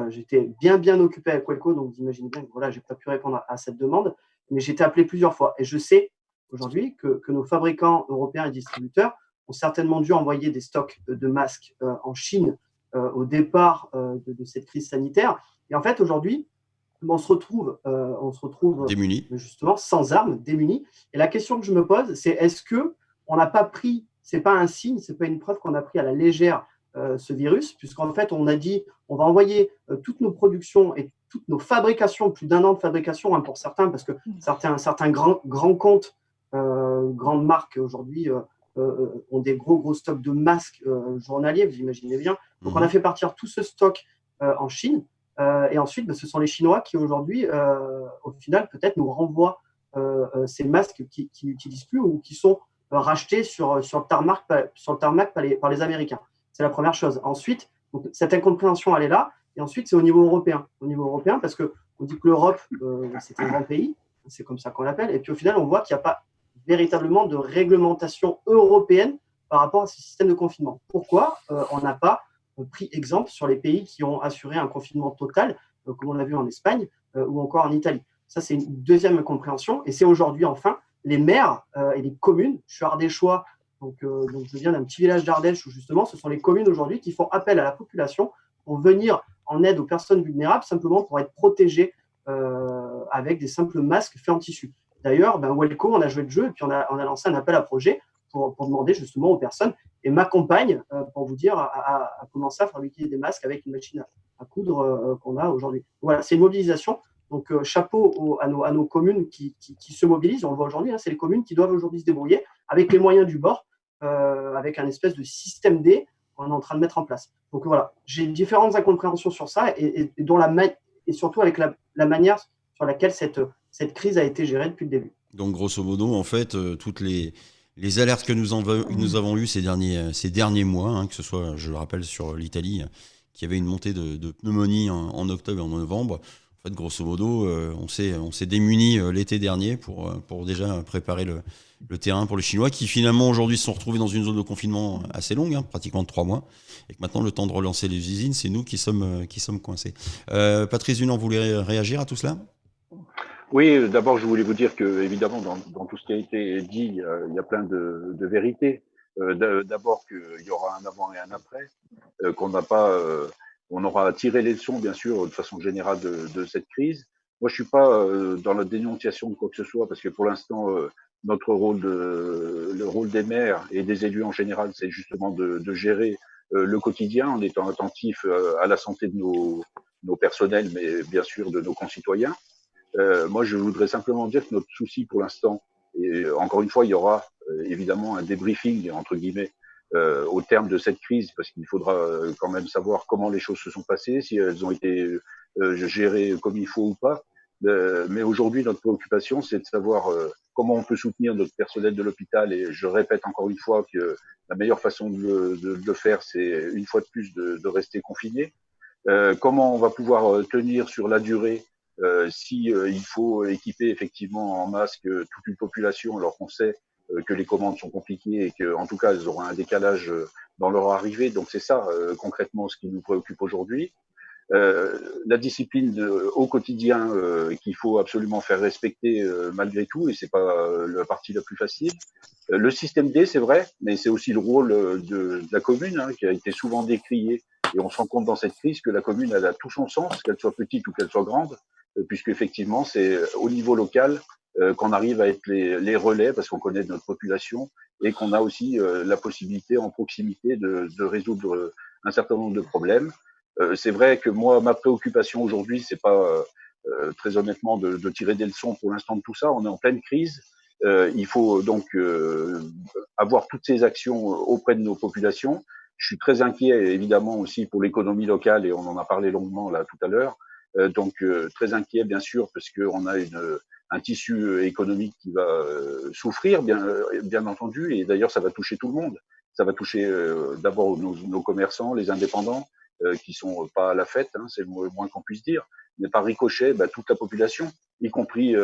bien occupé avec Welco, donc vous imaginez bien que voilà, j'ai pas pu répondre à cette demande, mais j'ai été appelé plusieurs fois. Et je sais aujourd'hui que nos fabricants européens et distributeurs ont certainement dû envoyer des stocks de masques en Chine au départ de cette crise sanitaire. Et en fait, aujourd'hui, on se retrouve démunis, justement sans armes, démunis. Et la question que je me pose, c'est est-ce que on n'a pas pris, c'est pas un signe, c'est pas une preuve qu'on a pris à la légère ce virus, puisqu'en fait on a dit on va envoyer toutes nos productions et toutes nos fabrications, plus d'1 an de fabrication pour certains, parce que certains grands comptes, grandes marques aujourd'hui ont des gros stocks de masques journaliers, vous imaginez bien. Donc on a fait partir tout ce stock en Chine. Et ensuite, ce sont les Chinois qui aujourd'hui, au final, peut-être nous renvoient ces masques qu'ils n'utilisent plus ou qui sont rachetés sur le tarmac par les Américains. C'est la première chose. Ensuite, donc, cette incompréhension, elle est là. Et ensuite, c'est au niveau européen. Au niveau européen, parce qu'on dit que l'Europe, c'est un grand pays, c'est comme ça qu'on l'appelle. Et puis au final, on voit qu'il n'y a pas véritablement de réglementation européenne par rapport à ce système de confinement. Pourquoi on n'a pas pris exemple sur les pays qui ont assuré un confinement total, comme on l'a vu en Espagne ou encore en Italie. Ça, c'est une deuxième incompréhension. Et c'est aujourd'hui, enfin, les maires et les communes. Je suis ardéchois, donc je viens d'un petit village d'Ardèche où justement, ce sont les communes aujourd'hui qui font appel à la population pour venir en aide aux personnes vulnérables, simplement pour être protégées avec des simples masques faits en tissu. D'ailleurs, Welco, on a joué le jeu et puis on a lancé un appel à projet pour demander justement aux personnes, et ma compagne, pour vous dire, a commencé à fabriquer des masques avec une machine à coudre qu'on a aujourd'hui. Voilà, c'est une mobilisation. Donc, chapeau à nos communes qui se mobilisent. On le voit aujourd'hui, c'est les communes qui doivent aujourd'hui se débrouiller avec les moyens du bord, avec un espèce de système D qu'on est en train de mettre en place. Donc, voilà, j'ai différentes incompréhensions sur ça et surtout avec la manière sur laquelle cette crise a été gérée depuis le début. Donc, grosso modo, en fait, toutes les alertes que nous avons eues ces derniers mois, que ce soit, je le rappelle, sur l'Italie, qui avait une montée de pneumonie en octobre et en novembre. En fait, grosso modo, on s'est démunis l'été dernier pour déjà préparer le terrain pour les Chinois, qui finalement aujourd'hui se sont retrouvés dans une zone de confinement assez longue, pratiquement de 3 mois, et que maintenant, le temps de relancer les usines, c'est nous qui sommes coincés. Patrice Dunant, vous voulez réagir à tout cela ? Oui, d'abord, je voulais vous dire que, évidemment, dans tout ce qui a été dit, il y a plein de vérités. D'abord, qu'il y aura un avant et un après, on aura tiré les leçons, bien sûr, de façon générale de cette crise. Moi, je suis pas dans la dénonciation de quoi que ce soit, parce que pour l'instant, notre rôle, le rôle des maires et des élus en général, c'est justement de gérer le quotidien en étant attentif à la santé de nos personnels, mais bien sûr de nos concitoyens. Moi, je voudrais simplement dire que notre souci pour l'instant, et encore une fois, il y aura évidemment un débriefing, entre guillemets, au terme de cette crise, parce qu'il faudra quand même savoir comment les choses se sont passées, si elles ont été gérées comme il faut ou pas. Mais aujourd'hui, notre préoccupation, c'est de savoir comment on peut soutenir notre personnel de l'hôpital. Et je répète encore une fois que la meilleure façon de le faire, c'est une fois de plus de rester confiné. Comment on va pouvoir tenir sur la durée si il faut équiper effectivement en masque toute une population, alors qu'on sait que les commandes sont compliquées et que, en tout cas, elles auront un décalage dans leur arrivée. Donc c'est ça concrètement ce qui nous préoccupe aujourd'hui. La discipline au quotidien qu'il faut absolument faire respecter malgré tout, et c'est pas la partie la plus facile. Le système D, c'est vrai, mais c'est aussi le rôle de la commune qui a été souvent décrié, et on se rend compte dans cette crise que la commune elle a tout son sens, qu'elle soit petite ou qu'elle soit grande, puisque effectivement c'est au niveau local qu'on arrive à être les relais, parce qu'on connaît notre population et qu'on a aussi la possibilité en proximité de résoudre un certain nombre de problèmes. C'est vrai que moi, ma préoccupation aujourd'hui, c'est pas très honnêtement de tirer des leçons pour l'instant de tout ça. On est en pleine crise. Il faut donc avoir toutes ces actions auprès de nos populations. Je suis très inquiet, évidemment, aussi pour l'économie locale, et on en a parlé longuement là tout à l'heure. Donc très inquiet, bien sûr, parce qu'on a un tissu économique qui va souffrir, bien entendu, et d'ailleurs, ça va toucher tout le monde. Ça va toucher d'abord nos commerçants, les indépendants, qui sont pas à la fête, c'est le moins qu'on puisse dire, mais par ricochet, toute la population, y compris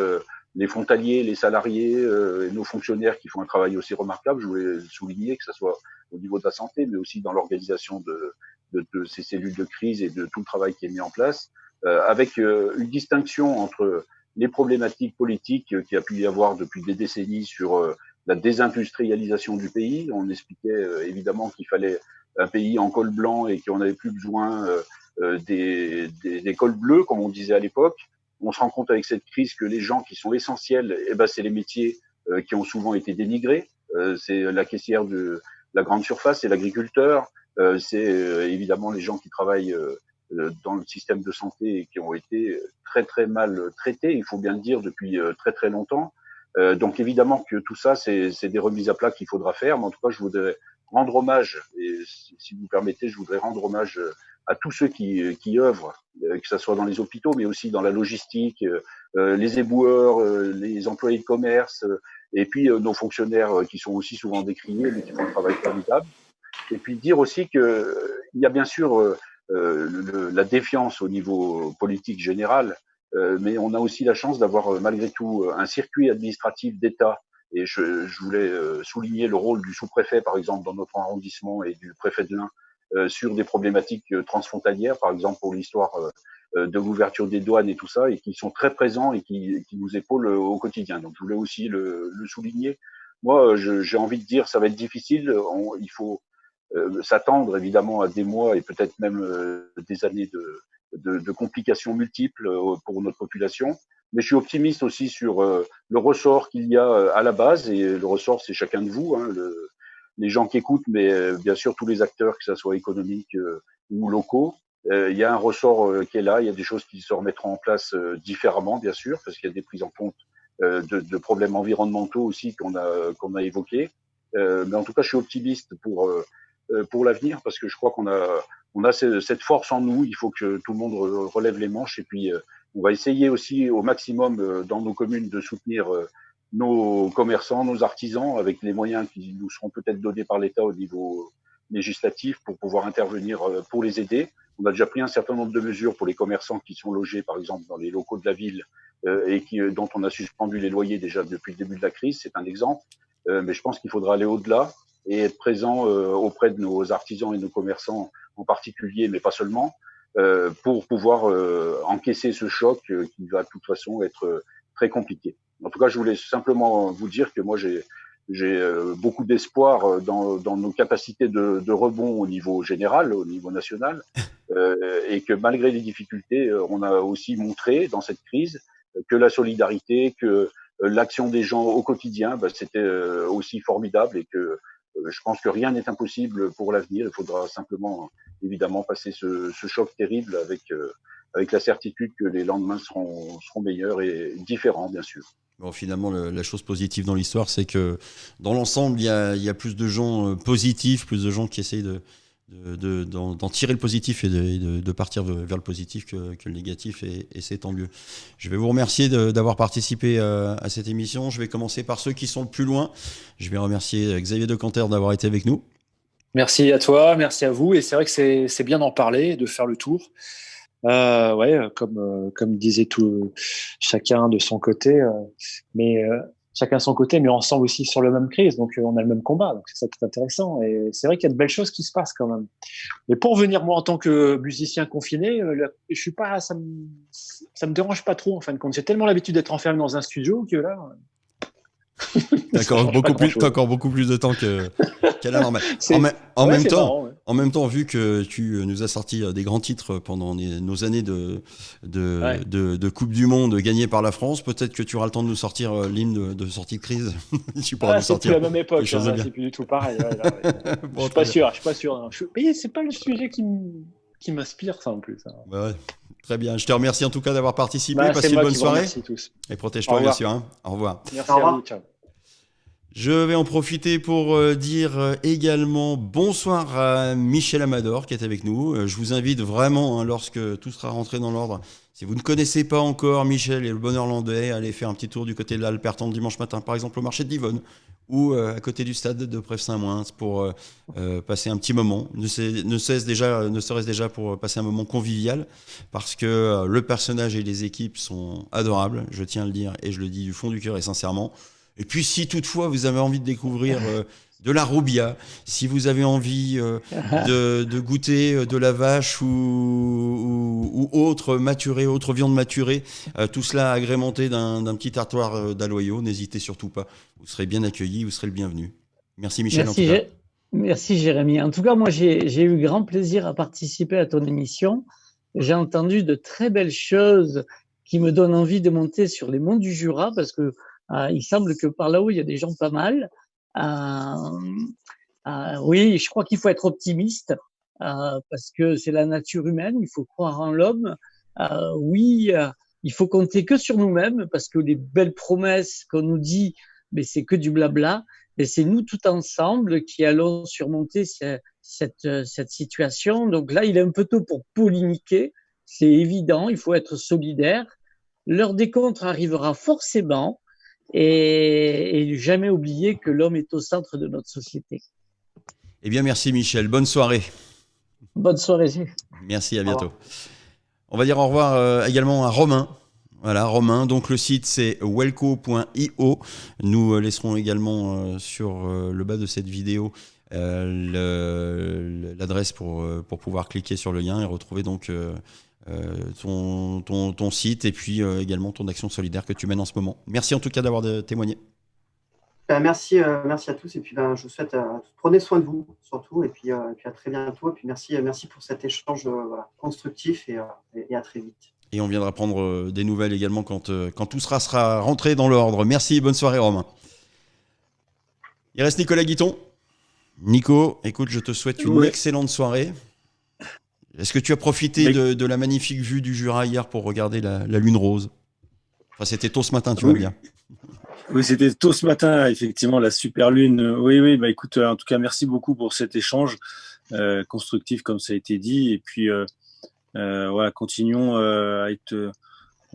les frontaliers, les salariés, et nos fonctionnaires qui font un travail aussi remarquable. Je voulais souligner que ce soit au niveau de la santé, mais aussi dans l'organisation de ces cellules de crise et de tout le travail qui est mis en place, avec une distinction entre les problématiques politiques qu'il y a pu y avoir depuis des décennies sur la désindustrialisation du pays. On expliquait évidemment qu'il fallait un pays en col blanc et qu'on n'avait plus besoin des cols bleus, comme on disait à l'époque. On se rend compte avec cette crise que les gens qui sont essentiels, c'est les métiers qui ont souvent été dénigrés. C'est la caissière de la grande surface, c'est l'agriculteur, c'est évidemment les gens qui travaillent dans le système de santé et qui ont été très très mal traités, il faut bien le dire, depuis très très longtemps. Donc évidemment que tout ça, c'est des remises à plat qu'il faudra faire, mais en tout cas, je voudrais rendre hommage, et si vous permettez, je voudrais rendre hommage à tous ceux qui œuvrent, que ce soit dans les hôpitaux, mais aussi dans la logistique, les éboueurs, les employés de commerce, et puis nos fonctionnaires qui sont aussi souvent décriés, mais qui font un travail formidable. Et puis dire aussi que il y a bien sûr la défiance au niveau politique général, mais on a aussi la chance d'avoir malgré tout un circuit administratif d'État. Et je voulais souligner le rôle du sous-préfet, par exemple, dans notre arrondissement, et du préfet de l'Ain sur des problématiques transfrontalières, par exemple pour l'histoire de l'ouverture des douanes et tout ça, et qui sont très présents et qui nous épaulent au quotidien. Donc je voulais aussi le souligner. Moi, j'ai envie de dire, ça va être difficile. Il faut s'attendre évidemment à des mois et peut-être même des années de complications multiples pour notre population. Mais je suis optimiste aussi sur le ressort qu'il y a à la base, et le ressort, c'est chacun de vous, les gens qui écoutent, mais bien sûr tous les acteurs, que ce soit économiques ou locaux. Il y a un ressort qui est là, il y a des choses qui se remettront en place différemment, bien sûr, parce qu'il y a des prises en compte de problèmes environnementaux aussi qu'on a évoqués. Mais en tout cas, je suis optimiste pour l'avenir, parce que je crois qu'on a cette force en nous. Il faut que tout le monde relève les manches, et puis on va essayer aussi au maximum dans nos communes de soutenir nos commerçants, nos artisans, avec les moyens qui nous seront peut-être donnés par l'État au niveau législatif pour pouvoir intervenir pour les aider. On a déjà pris un certain nombre de mesures pour les commerçants qui sont logés, par exemple, dans les locaux de la ville et dont on a suspendu les loyers déjà depuis le début de la crise. C'est un exemple. Mais je pense qu'il faudra aller au-delà et être présent auprès de nos artisans et nos commerçants en particulier, mais pas seulement, pour pouvoir encaisser ce choc qui va de toute façon être très compliqué. En tout cas, je voulais simplement vous dire que moi, j'ai beaucoup d'espoir dans nos capacités de rebond au niveau général, au niveau national, et que malgré les difficultés, on a aussi montré dans cette crise que la solidarité, que l'action des gens au quotidien, c'était aussi formidable, et que je pense que rien n'est impossible pour l'avenir. Il faudra simplement, évidemment, passer ce choc terrible avec la certitude que les lendemains seront meilleurs et différents, bien sûr. Bon, finalement, la chose positive dans l'histoire, c'est que dans l'ensemble, il y a plus de gens positifs, plus de gens qui essayent d'en tirer le positif et de partir vers le positif que le négatif, et c'est tant mieux. Je vais vous remercier d'avoir participé à cette émission. Je vais commencer par ceux qui sont le plus loin. Je vais remercier Xavier Decanter d'avoir été avec nous. Merci à toi, merci à vous. Et c'est vrai que c'est bien d'en parler, de faire le tour. Comme disait chacun de son côté, mais chacun son côté, mais ensemble aussi sur le même crise. Donc, on a le même combat. Donc, c'est ça qui est intéressant. Et c'est vrai qu'il y a de belles choses qui se passent quand même. Mais pour venir, moi, en tant que musicien confiné, je suis pas, ça me dérange pas trop, en fin de compte. J'ai tellement l'habitude d'être enfermé dans un studio que là. T'as encore beaucoup plus de temps qu'à la normale. En même temps, vu que tu nous as sorti des grands titres pendant nos années de Coupe du Monde gagnée par la France, peut-être que tu auras le temps de nous sortir l'hymne de sortie de crise. Tu pourras nous sortir. C'est plus la même époque, c'est plus du tout pareil. Bon, je suis pas sûr. Mais c'est pas le sujet qui m'inspire, ça en plus. Bah ouais. Très bien. Je te remercie en tout cas d'avoir participé. Passez une bonne soirée. Tous. Et protège-toi, bien sûr. Hein. Au revoir. Merci à vous. Ciao. Je vais en profiter pour dire également bonsoir à Michel Amador qui est avec nous. Je vous invite vraiment, hein, lorsque tout sera rentré dans l'ordre, si vous ne connaissez pas encore Michel et le bon Irlandais, allez faire un petit tour du côté de l'Alpertan le dimanche matin, par exemple au marché de Divonne ou à côté du stade de Prèves-Saint-Moins pour passer un petit moment, ne serait-ce déjà pour passer un moment convivial, parce que le personnage et les équipes sont adorables, je tiens à le dire et je le dis du fond du cœur et sincèrement. Et puis si toutefois vous avez envie de découvrir de la roubia, si vous avez envie de goûter de la vache ou autre viande maturée, tout cela agrémenté d'un petit tartoire d'aloyaux, n'hésitez surtout pas. Vous serez bien accueillis, vous serez le bienvenu. Merci Michel. Merci Jérémy. En tout cas, moi j'ai eu grand plaisir à participer à ton émission. J'ai entendu de très belles choses qui me donnent envie de monter sur les monts du Jura parce que il semble que par là-haut, il y a des gens pas mal. Oui, je crois qu'il faut être optimiste parce que c'est la nature humaine, il faut croire en l'homme. Il faut compter que sur nous-mêmes parce que les belles promesses qu'on nous dit, mais c'est que du blabla. Et c'est nous tout ensemble qui allons surmonter cette situation. Donc là, il est un peu tôt pour polémiquer. C'est évident, il faut être solidaire. L'heure des contres arrivera forcément. Et jamais oublier que l'homme est au centre de notre société. Eh bien, merci Michel. Bonne soirée. Bonne soirée. Merci, à bientôt. On va dire au revoir également à Romain. Voilà, Romain. Donc, le site, c'est welco.io. Nous laisserons également sur le bas de cette vidéo l'adresse pour pouvoir cliquer sur le lien et retrouver donc ton site et puis également ton action solidaire que tu mènes en ce moment. Merci en tout cas d'avoir témoigné. Merci à tous et puis je vous souhaite prenez soin de vous surtout et puis à très bientôt et puis merci pour cet échange constructif et à très vite. Et on viendra prendre des nouvelles également quand tout sera rentré dans l'ordre. Merci, bonne soirée Romain. Il reste Nicolas Guiton. Nico, écoute, je te souhaite une excellente soirée. Est-ce que tu as profité de la magnifique vue du Jura hier pour regarder la lune rose? Enfin, c'était tôt ce matin, tu vois bien. Oui, c'était tôt ce matin, effectivement, la super lune. Oui, bah écoute, en tout cas, merci beaucoup pour cet échange constructif, comme ça a été dit. Et puis, continuons à être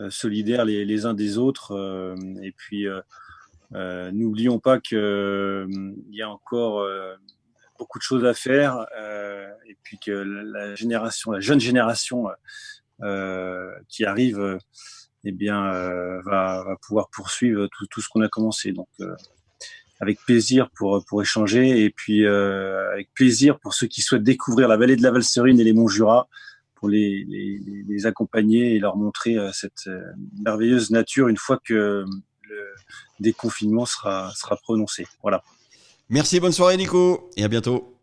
solidaires les uns des autres. Et puis, n'oublions pas qu'il y a encore beaucoup de choses à faire et puis que la jeune génération qui arrive va pouvoir poursuivre tout ce qu'on a commencé. Donc avec plaisir pour échanger et puis avec plaisir pour ceux qui souhaitent découvrir la vallée de la Valserine et les monts Jura, pour les accompagner et leur montrer cette merveilleuse nature une fois que le déconfinement sera prononcé. Voilà. Merci, bonne soirée Nico, et à bientôt.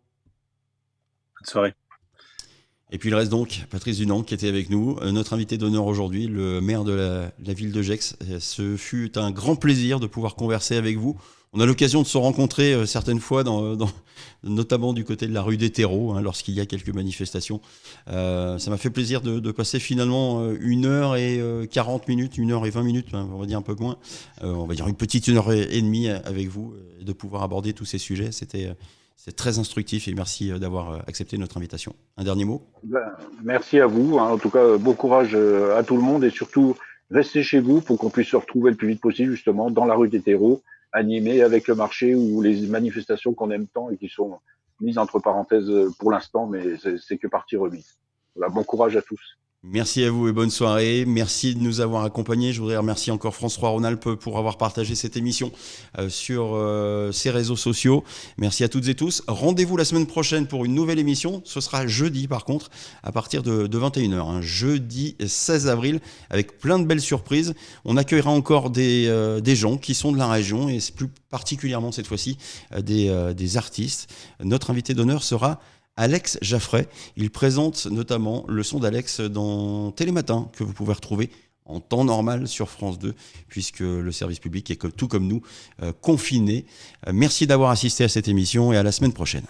Bonne soirée. Et puis il reste donc Patrice Dunant qui était avec nous, notre invité d'honneur aujourd'hui, le maire de la ville de Gex. Ce fut un grand plaisir de pouvoir converser avec vous. On a l'occasion de se rencontrer certaines fois, notamment du côté de la rue des Terreaux, lorsqu'il y a quelques manifestations. Ça m'a fait plaisir de passer finalement 1h40 minutes, 1h20 minutes, on va dire un peu moins, on va dire une petite 1h30 avec vous, et de pouvoir aborder tous ces sujets. C'est très instructif et merci d'avoir accepté notre invitation. Un dernier mot ? Merci à vous. En tout cas, bon courage à tout le monde et surtout, restez chez vous pour qu'on puisse se retrouver le plus vite possible justement dans la rue des Terreaux, animés avec le marché ou les manifestations qu'on aime tant et qui sont mises entre parenthèses pour l'instant, mais c'est que partie remise. Voilà, bon courage à tous. Merci à vous et bonne soirée. Merci de nous avoir accompagnés. Je voudrais remercier encore France 3 Rhône-Alpes pour avoir partagé cette émission sur ses réseaux sociaux. Merci à toutes et tous. Rendez-vous la semaine prochaine pour une nouvelle émission. Ce sera jeudi par contre, à partir de 21h. Jeudi 16 avril, avec plein de belles surprises. On accueillera encore des gens qui sont de la région et plus particulièrement cette fois-ci des artistes. Notre invité d'honneur sera Alex Jaffray. Il présente notamment le son d'Alex dans Télématin, que vous pouvez retrouver en temps normal sur France 2, puisque le service public est tout comme nous, confiné. Merci d'avoir assisté à cette émission et à la semaine prochaine.